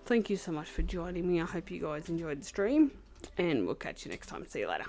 Thank you so much for joining me. I hope you guys enjoyed the stream. And we'll catch you next time. See you later.